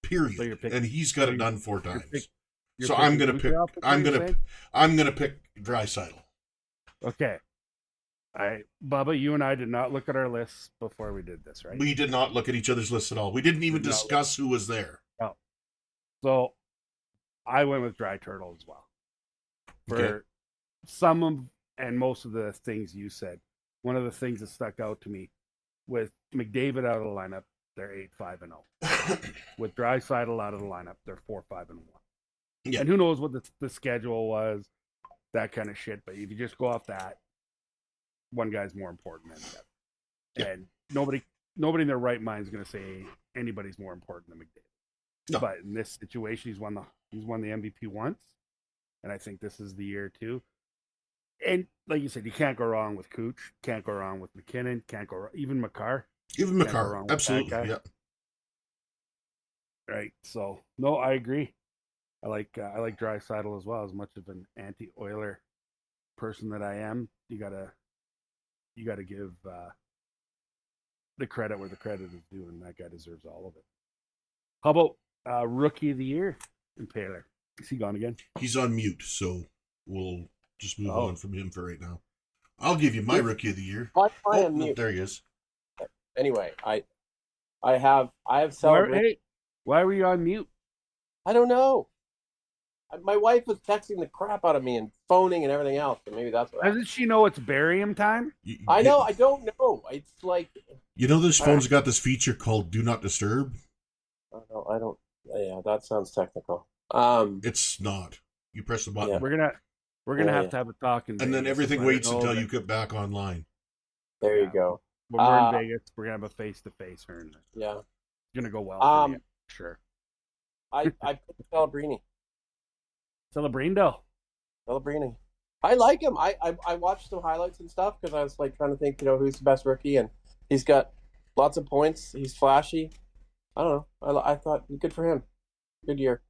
Period. So and he's got it done 4 times. So I'm gonna pick Draisaitl. Okay. All right, Bubba, you and I did not look at our lists before we did this, right? We did not look at each other's lists at all. We didn't even discuss who was there. No. So I went with Draisaitl as well. For some of and most of the things you said, one of the things that stuck out to me with McDavid out of the lineup, they're 8-5-0. With Draisaitl out of the lineup, they're 4-5-1. Yeah. And who knows what the schedule was, that kind of shit. But if you just go off that, one guy's more important than the other. Yeah. And nobody in their right mind is going to say anybody's more important than McDavid. No. But in this situation, he's won the MVP once, and I think this is the year too. And like you said, you can't go wrong with Cooch, can't go wrong with McKinnon, can't go wrong, even Makar. Absolutely, yeah. Right. So no, I agree. I like Draisaitl as well. As much of an anti-Oiler person that I am, you gotta give the credit where the credit is due, and that guy deserves all of it. How about Rookie of the Year, Impaler? Is he gone again? He's on mute, so we'll just move on from him for right now. I'll give you my Rookie of the Year. Mute. There he is. Anyway, I have celebrated. Why were you on mute? I don't know. My wife was texting the crap out of me and phoning and everything else, so maybe that's what. Doesn't she know it's barium time? I know. I don't know. It's like this phone's got this feature called "Do Not Disturb." I don't. Yeah, that sounds technical. It's not. You press the button. Yeah. We're gonna have to have a talk, and then everything waits until you get back online. There you go. When we're in Vegas, we're gonna have a face-to-face. Yeah, it's gonna go well. Sure. I picked Celebrini. Celebrini. I like him. I watched some highlights and stuff because I was like trying to think, who's the best rookie, and he's got lots of points. He's flashy. I don't know. I thought good for him. Good year.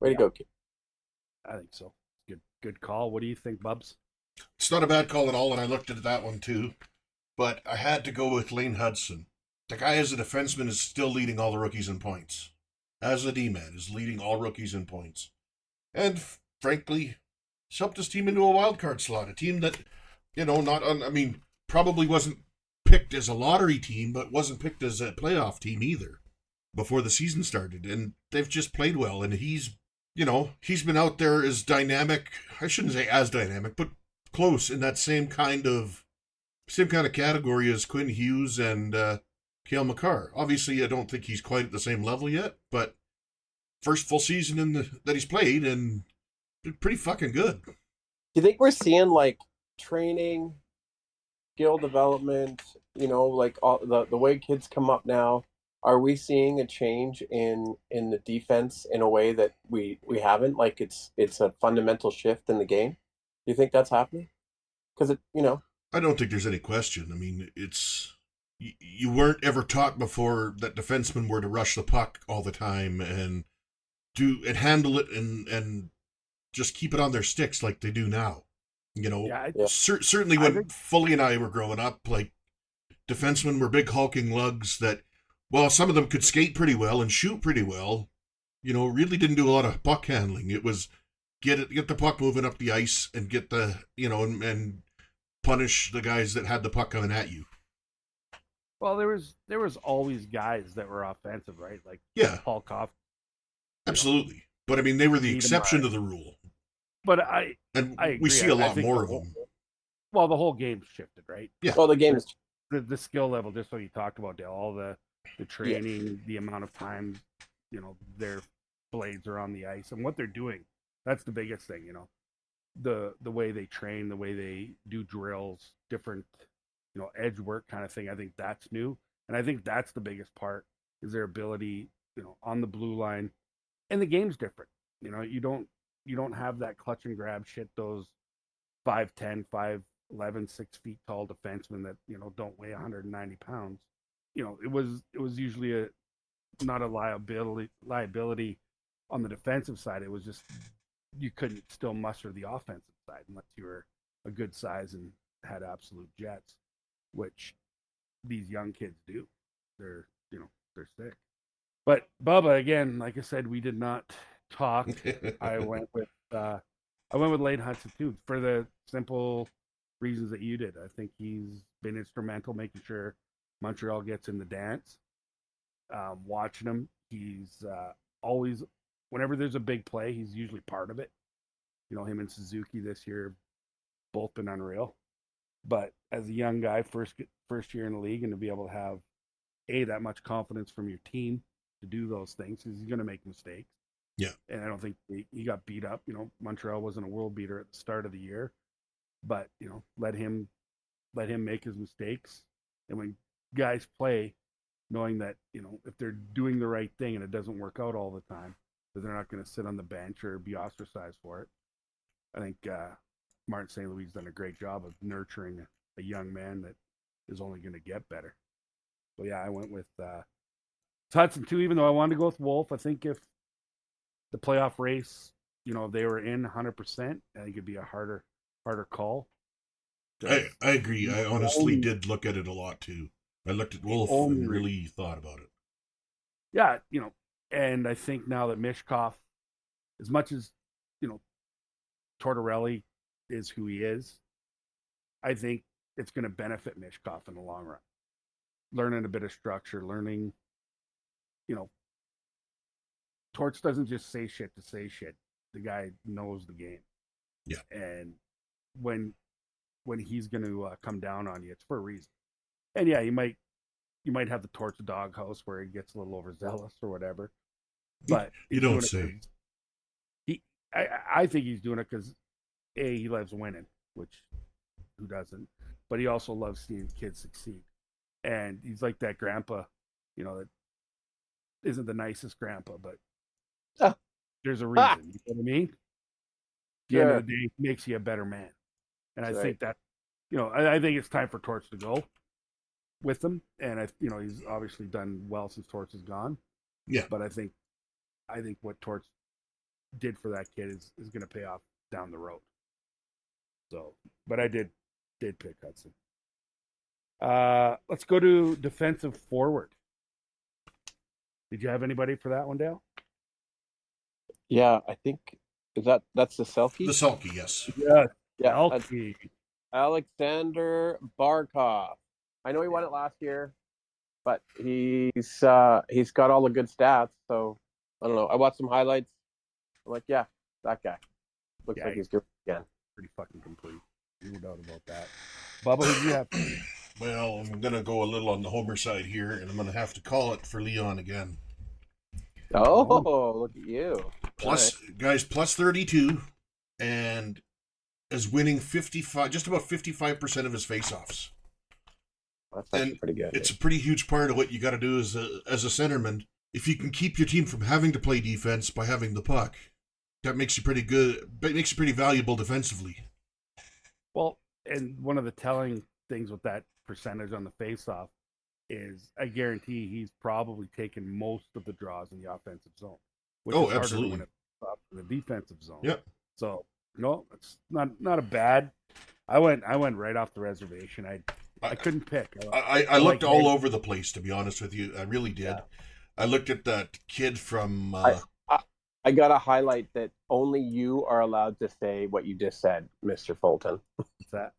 Way to go, kid. I think so. Good call. What do you think, Bubs? It's not a bad call at all, and I looked at that one too. But I had to go with Lane Hudson. The guy as a defenseman is still leading all the rookies in points. As a D-man, is leading all rookies in points. And frankly, he's helped his team into a wild card slot. A team that, probably wasn't picked as a lottery team, but wasn't picked as a playoff team either. before the season started, and they've just played well. And he's been out there as dynamic. I shouldn't say as dynamic, but close in that same kind of category as Quinn Hughes and Cale Makar. Obviously, I don't think he's quite at the same level yet, but first full season that he's played, and pretty fucking good. Do you think we're seeing like training, skill development? Like all the way kids come up now. Are we seeing a change in the defense in a way that we haven't? Like it's a fundamental shift in the game. Do you think that's happening? Because I don't think there's any question. I mean, you weren't ever taught before that defensemen were to rush the puck all the time and handle it and just keep it on their sticks like they do now. Certainly when Foley and I were growing up, like defensemen were big hulking lugs that, while some of them could skate pretty well and shoot pretty well, really didn't do a lot of puck handling. It was get the puck moving up the ice and get the and punish the guys that had the puck coming at you. Well, there was always guys that were offensive, right? Like Paul Koff. Absolutely. But I mean, they were the exception to the rule. But we see a lot more of them. Well, the whole game shifted, right? Yeah. Well, the game is the skill level, just what you talked about, Dale. All the training, the amount of time, their blades are on the ice and what they're doing. That's the biggest thing, The way they train, the way they do drills, different, edge work kind of thing. I think that's new, and I think that's the biggest part is their ability, on the blue line, and the game's different. You don't have that clutch and grab shit. Those 5'10", 5'11", 6 feet tall defensemen that don't weigh 190 pounds. It was usually not a liability on the defensive side. It was just you couldn't still muster the offensive side unless you were a good size and had absolute jets, which these young kids do. They're sick. But Bubba, again, like I said, we did not talk. I went with Lane Hudson too, for the simple reasons that you did. I think he's been instrumental making sure Montreal gets in the dance. Watching him, he's always, whenever there's a big play, he's usually part of it. Him and Suzuki this year, both been unreal. But as a young guy, first year in the league, and to be able to have that much confidence from your team to do those things, because he's going to make mistakes. Yeah. And I don't think he got beat up. Montreal wasn't a world beater at the start of the year, but let him make his mistakes. And when guys play, knowing that if they're doing the right thing and it doesn't work out all the time, that they're not going to sit on the bench or be ostracized for it. I think Martin St. Louis has done a great job of nurturing a young man that is only going to get better. So yeah, I went with Hudson too, even though I wanted to go with Wolf. I think if the playoff race, if they were in 100%, I think it'd be a harder call. I agree. I honestly did look at it a lot too. I looked at Wolf and really thought about it. Yeah, and I think now that Mishkov, as much as, Tortorelli is who he is, I think it's going to benefit Mishkov in the long run. Learning a bit of structure, learning, Torts doesn't just say shit to say shit. The guy knows the game. Yeah. And when he's going to come down on you, it's for a reason. And yeah, you might have the Torts doghouse where he gets a little overzealous or whatever. But you don't say. I think he's doing it because he loves winning, which who doesn't? But he also loves seeing kids succeed. And he's like that grandpa, that isn't the nicest grandpa, but there's a reason. You know what I mean? At the end of the day, it makes you a better man. And I think that, I think it's time for Torts to go with them. And he's obviously done well since Torts is gone. Yeah. But I think what Torts did for that kid is going to pay off down the road. So, but I did pick Hudson. Let's go to defensive forward. Did you have anybody for that one, Dale? Yeah, I think that's the Selke. The Selke, yes. Yeah, Selke. Alexander Barkov. I know he won it last year. but he's got all the good stats. So I don't know. I watched some highlights. I'm like, yeah, that guy looks like he's good again. Pretty fucking complete. No doubt about that. Bubba, who do you have? Well, I'm going to go a little on the homer side here, and I'm going to have to call it for Leon again. Oh, look at you. Guys, plus 32, and is winning 55, just about 55% of his faceoffs. That's actually pretty good. It's a pretty huge part of what you got to do as a centerman. If you can keep your team from having to play defense by having the puck, that makes you pretty good. It makes you pretty valuable defensively. Well, and one of the telling things with that percentage on the faceoff is I guarantee he's probably taken most of the draws in the offensive zone. Which is absolutely. Harder in the defensive zone. Yep. So no, it's not a bad. I went right off the reservation. I couldn't pick. I looked all over the place, to be honest with you. I really did. Yeah. I looked at that kid from. I got to highlight that only you are allowed to say what you just said, Mr. Fulton. What's that?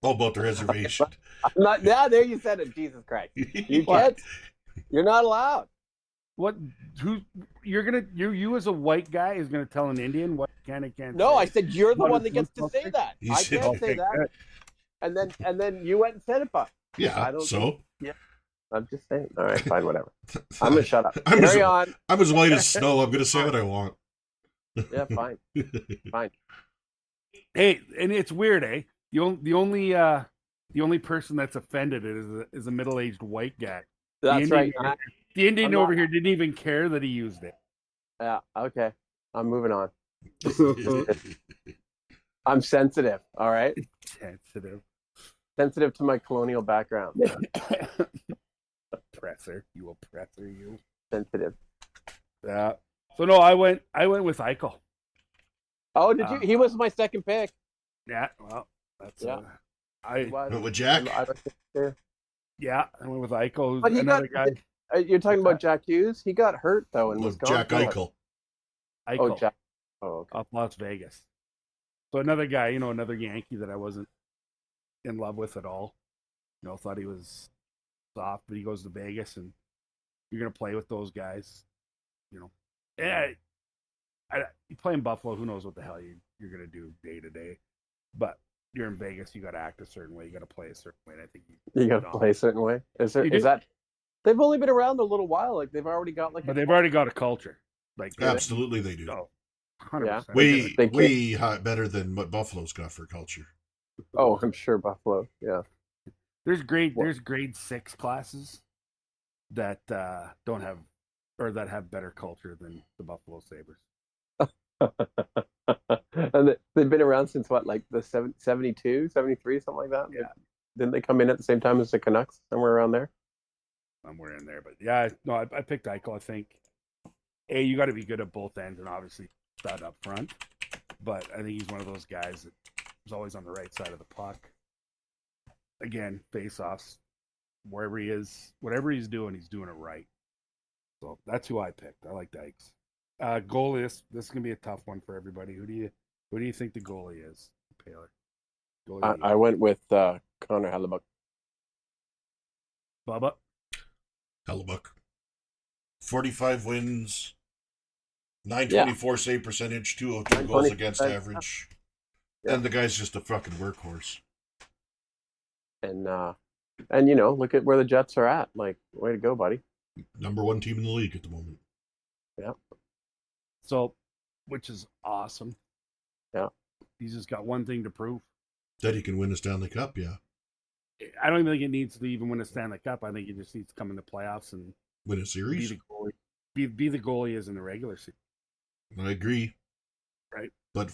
All about the reservation. There you said it. Jesus Christ! You can't. You're not allowed. What? Who? You as a white guy is gonna tell an Indian what can and can't. No, say? I said you're the one that gets to say that. I can't say that. And then you went and said it, but yeah. Yeah. I'm just saying. All right, fine, whatever. I'm gonna shut up. Carry on. I'm as white as snow. I'm gonna say what I want. Yeah, fine. Fine. Hey, and it's weird, eh? The only person that's offended is a middle-aged white guy. That's right. The Indian over here didn't even care that he used it. Yeah. Okay. I'm moving on. I'm sensitive. All right. Sensitive to my colonial background. Oppressor, you. Sensitive. Yeah. So no, I went with Eichel. Oh, did you? He was my second pick. Yeah. Well, that's I went with Jack. Yeah, I went with Eichel. Who's another guy. You're talking about Jack Hughes? He got hurt though and was gone. Jack Eichel. Oh, Jack. Oh, okay. Off Las Vegas. So another guy, another Yankee that I wasn't in love with at all. Thought he was soft, but he goes to Vegas, and you're gonna play with those guys. Yeah, you play in Buffalo. Who knows what the hell you're gonna do day to day? But you're in Vegas. You got to act a certain way. You got to play a certain way. And I think you got to play a certain way. Is that? They've only been around a little while. Like they've already got But they've already got a culture. Like absolutely, they do. Oh, 100%. Way better than what Buffalo's got for culture. Oh, I'm sure Buffalo. Yeah. There's grade 6 classes that don't have or that have better culture than the Buffalo Sabres. And they've been around since what, like the 72, 73, something like that? Yeah. Didn't they come in at the same time as the Canucks? Somewhere around there? Somewhere in there. But yeah, no, I picked Eichel. I think, you got to be good at both ends and obviously stud up front. But I think he's one of those guys that is always on the right side of the puck. Again, face-offs, wherever he is, whatever he's doing it right. So that's who I picked. I like Dykes. Goalie, this is gonna be a tough one for everybody. Who do you think the goalie is, Paler? I went with Connor Hellebuyck. Bubba? Hellebuyck. 45 wins, 924 save percentage, 202 goals against average. Yeah. And the guy's just a fucking workhorse. And look at where the Jets are at. Like, way to go, buddy. Number 1 team in the league at the moment. Yeah. So, which is awesome. Yeah. He's just got one thing to prove. That he can win a Stanley Cup, yeah. I don't even think it needs to even win a Stanley Cup. I think he just needs to come in the playoffs and win a series. Be the goalie. Be the goalie as in the regular season. I agree. Right. But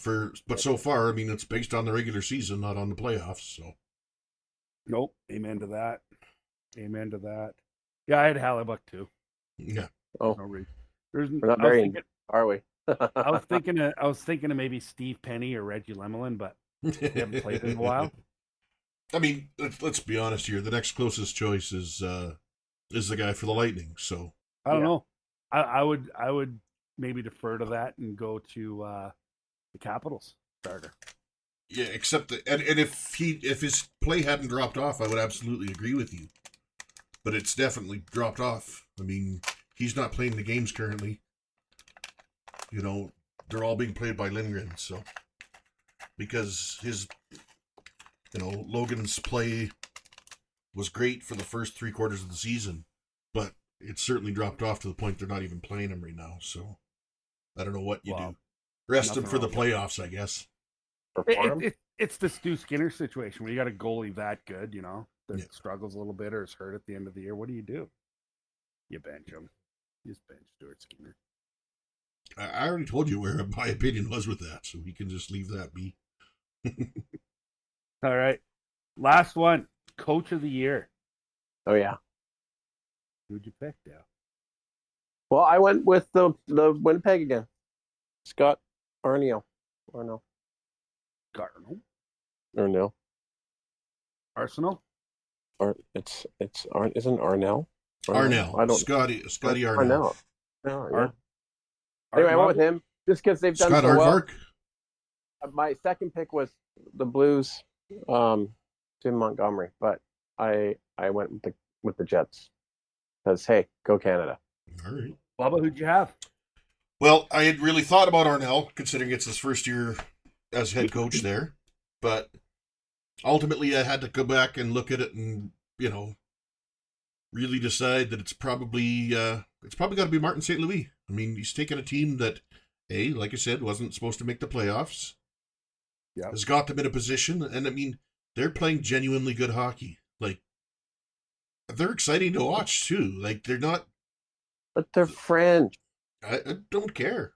so far, I mean, it's based on the regular season, not on the playoffs. So. Nope. Amen to that. Yeah, I had Hellebuyck too. Yeah. Oh. No reason. We're not very, are we? I was thinking of maybe Steve Penny or Reggie Lemelin, but they haven't played in a while. I mean, let's be honest here. The next closest choice is the guy for the Lightning. So I don't know. I would maybe defer to that and go to the Capitals starter. Yeah, except and if his play hadn't dropped off, I would absolutely agree with you. but it's definitely dropped off. I mean, he's not playing the games currently. You know, they're all being played by Lindgren, so because his, Logan's play was great for the first 3/4 of the season, but it's certainly dropped off to the point they're not even playing him right now. So I don't know what you do. Rest him for the playoffs, I guess. It's the Stu Skinner situation where you got a goalie that good, that struggles a little bit or is hurt at the end of the year. What do? You bench him. You just bench Stuart Skinner. I already told you where my opinion was with that, so we can just leave that be. All right. Last one. Coach of the year. Oh, yeah. Who'd you pick, Dale? Well, I went with the Winnipeg again. Scott Arniel. Cardinal. Arniel. Arsenal? Isn't Arnell? Arnell. Scotty Arnell. Yeah. Anyway, I went with him just because they've done Scott so well. Aardvark? My second pick was the Blues, Tim Montgomery, but I went with the Jets because hey, go Canada! All right, Bubba, who'd you have? Well, I had really thought about Arnell, considering it's his first year as head coach there, but ultimately I had to go back and look at it and really decide that it's probably got to be Martin St. Louis. I mean, he's taken a team that, like I said, wasn't supposed to make the playoffs. Yeah, has got them in a position, and I mean, they're playing genuinely good hockey. Like, they're exciting to watch too. Like, they're not, but they're French. I don't care.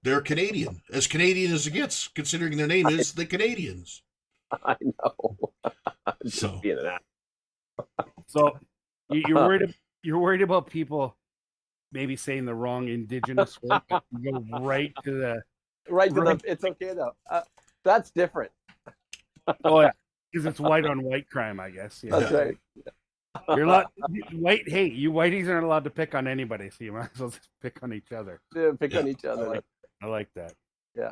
They're Canadian as it gets, considering their name is the Canadians. I know. So, so you're worried about people maybe saying the wrong Indigenous word, but you go right to the. It's okay though. That's different. Oh yeah, because it's white on white crime, I guess. Yeah. That's right. You're not white. Hey, you whiteys aren't allowed to pick on anybody, so you might as well just pick on each other. Yeah, pick on each other. I like that. Yeah,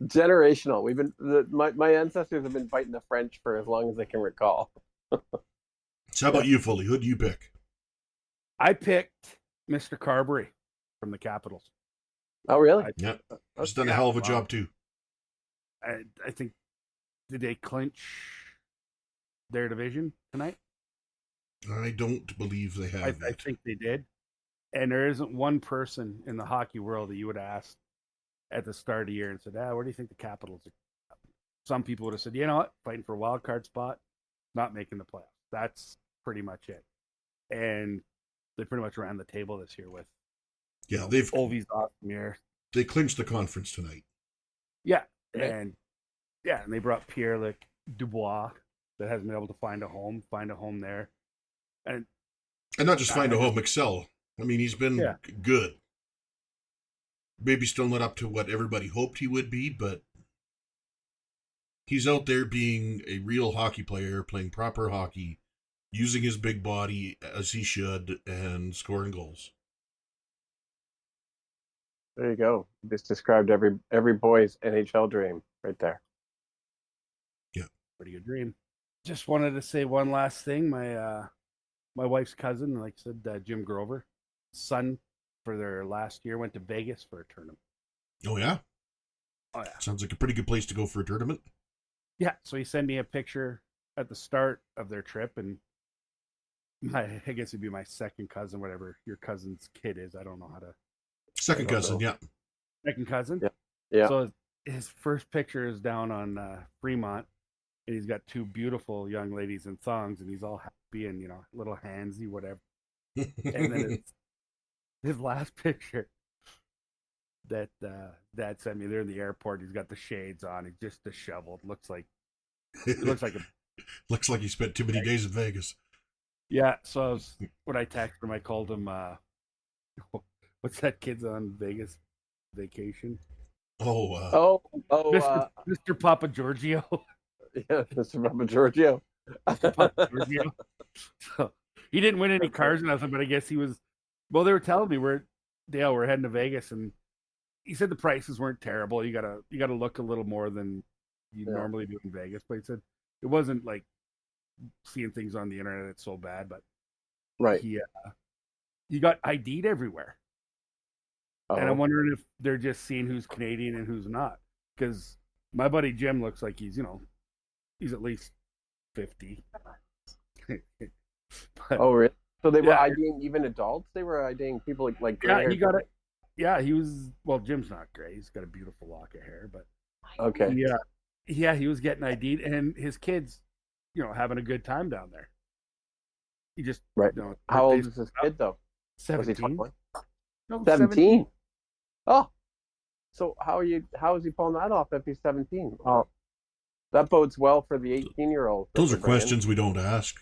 generational. We've been my ancestors have been fighting the French for as long as they can recall. So how about you, Foley? Who do you pick? I picked Mr. Carberry from the Capitals. Oh, really? Yeah, he's done a hell of a job too. I think, did they clinch their division tonight? I don't believe they have. I think they did. And there isn't one person in the hockey world that you would ask at the start of the year and said, where do you think the Capitals are? Some people would have said, you know what, fighting for a wild card spot, not making the playoffs. That's pretty much it. And they pretty much ran the table this year with they've Ovi's awesome year. They clinched the conference tonight. Yeah. And they brought Pierre-Luc Dubois that hasn't been able to find a home there. And not just find a home, excel. I mean, he's been good. Maybe still not up to what everybody hoped he would be, but he's out there being a real hockey player, playing proper hockey, using his big body as he should, and scoring goals. There you go. This described every boy's NHL dream right there. Yeah. Pretty good dream. Just wanted to say one last thing. My wife's cousin, like I said, Jim Grover, son for their last year, went to Vegas for a tournament. Oh, yeah? Oh, yeah. Sounds like a pretty good place to go for a tournament. Yeah, so he sent me a picture at the start of their trip, and I guess it'd be my second cousin, whatever your cousin's kid is. I don't know how to. Second cousin, yeah. Second cousin? Yeah. So his first picture is down on Fremont, and he's got two beautiful young ladies in thongs, and he's all happy and, little handsy, whatever. And then it's his last picture that Dad sent me. They're in the airport. He's got the shades on. He's just disheveled. Looks like looks like he spent too many days in Vegas. Yeah. So when I texted him, I called him. What's that kid's on Vegas vacation? Mr. Papa Giorgio. Yeah, Mr. Papa Giorgio. Papa Giorgio. So, he didn't win any cars or nothing, but I guess he was. Well, they were telling me we're heading to Vegas, and he said the prices weren't terrible. You gotta look a little more than you normally do in Vegas. But he said it wasn't like seeing things on the internet. It's so bad, but Right. He got ID'd everywhere. Oh. And I'm wondering if they're just seeing who's Canadian and who's not. Because my buddy Jim looks like he's at least 50. But, Oh, really? So they were IDing even adults? They were IDing people like gray hair? He got it. Yeah, he was. Well, Jim's not gray. He's got a beautiful lock of hair, but Okay. he was getting ID'd, and his kids, having a good time down there. He just right. How old is this kid though? 17. No, 17. Oh, so how is he pulling that off if he's 17? Oh, that bodes well for the 18-year-old. Those are questions we don't ask.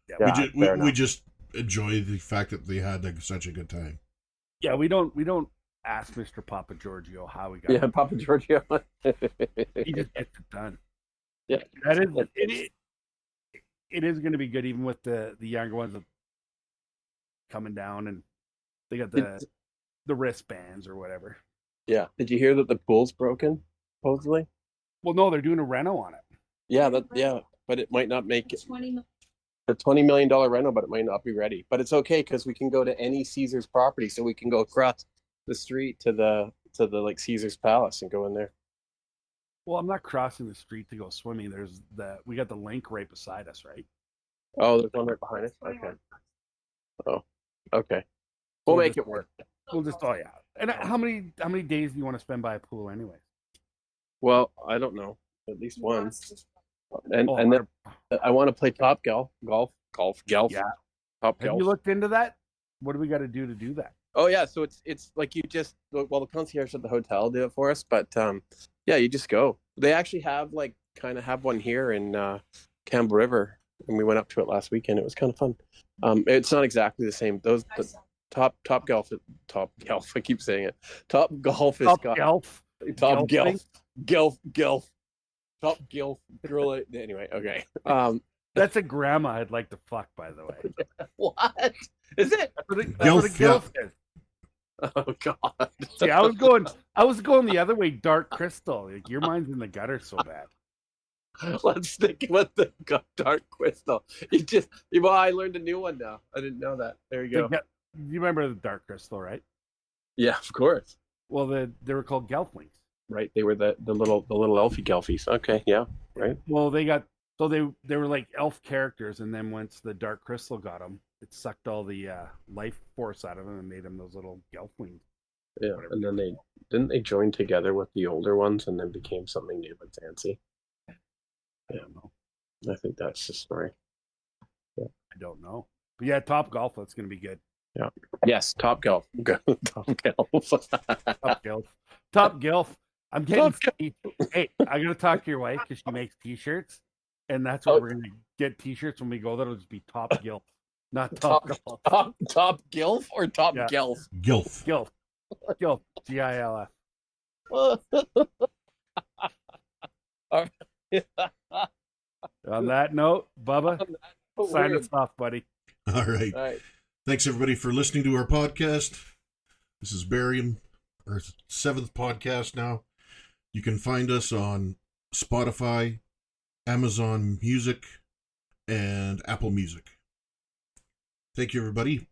Yeah, we just enjoy the fact that they had such a good time. Yeah, we don't ask Mr. Papa Giorgio how he got. Yeah, Papa Giorgio. He just gets it done. Yeah, that is it is going to be good, even with the younger ones coming down, and they got the wristbands or whatever. Yeah. Did you hear that the pool's broken? Supposedly. Well, no, they're doing a reno on it. Yeah, but it might not make it. The $20 million reno, but it might not be ready. But it's okay because we can go to any Caesar's property, so we can go across the street to the like Caesar's Palace and go in there. Well, I'm not crossing the street to go swimming. We got the lake right beside us, right? Oh, there's one right behind us. Okay. Oh, okay. We'll make it work. We'll just And how many days do you want to spend by a pool anyway? Well, I don't know. At least once. And then I want to play Top Golf. Yeah. Top Have Golf. you looked into that? What do we got to do that? Oh yeah, so it's like the concierge at the hotel do it for us, but you just go. They actually have have one here in Campbell River, and we went up to it last weekend. It was kind of fun. It's not exactly the same. Top Golf. I keep saying it. Top Golf is got Golf. Top Golf. Top Gilf. Anyway, okay. That's a grandma I'd like to fuck, by the way. What? Is it? That's what a Gilf is. Oh God. See, I was going the other way, Dark Crystal. Like, your mind's in the gutter so bad. Let's stick with the Dark Crystal. I learned a new one now. I didn't know that. There you go. You remember the Dark Crystal, right? Yeah, of course. Well, they were called Gelflings. Right, they were the little elfy Gelfies. Okay, yeah, right. Well, they were like elf characters, and then once the Dark Crystal got them, it sucked all the life force out of them and made them those little Gelflings. Yeah, and then they join together with the older ones and then became something new and fancy. I don't know. I think that's the story. Yeah, I don't know, but yeah, Top Golf. That's gonna be good. Yeah. Yes, Top Golf. Top Golf. Top Golf. Top Golf. I'm getting. Hey, I gotta talk to your wife because she makes T-shirts, and that's what we're gonna get T-shirts when we go. That'll just be Top Gilf, not Top Golf. Top Gilf or Top Gelf? Gilf. Gilf. GILF. On that note, Bubba, sign us off, buddy. All right. Thanks everybody for listening to our podcast. This is Barium, our 7th podcast now. You can find us on Spotify, Amazon Music, and Apple Music. Thank you, everybody.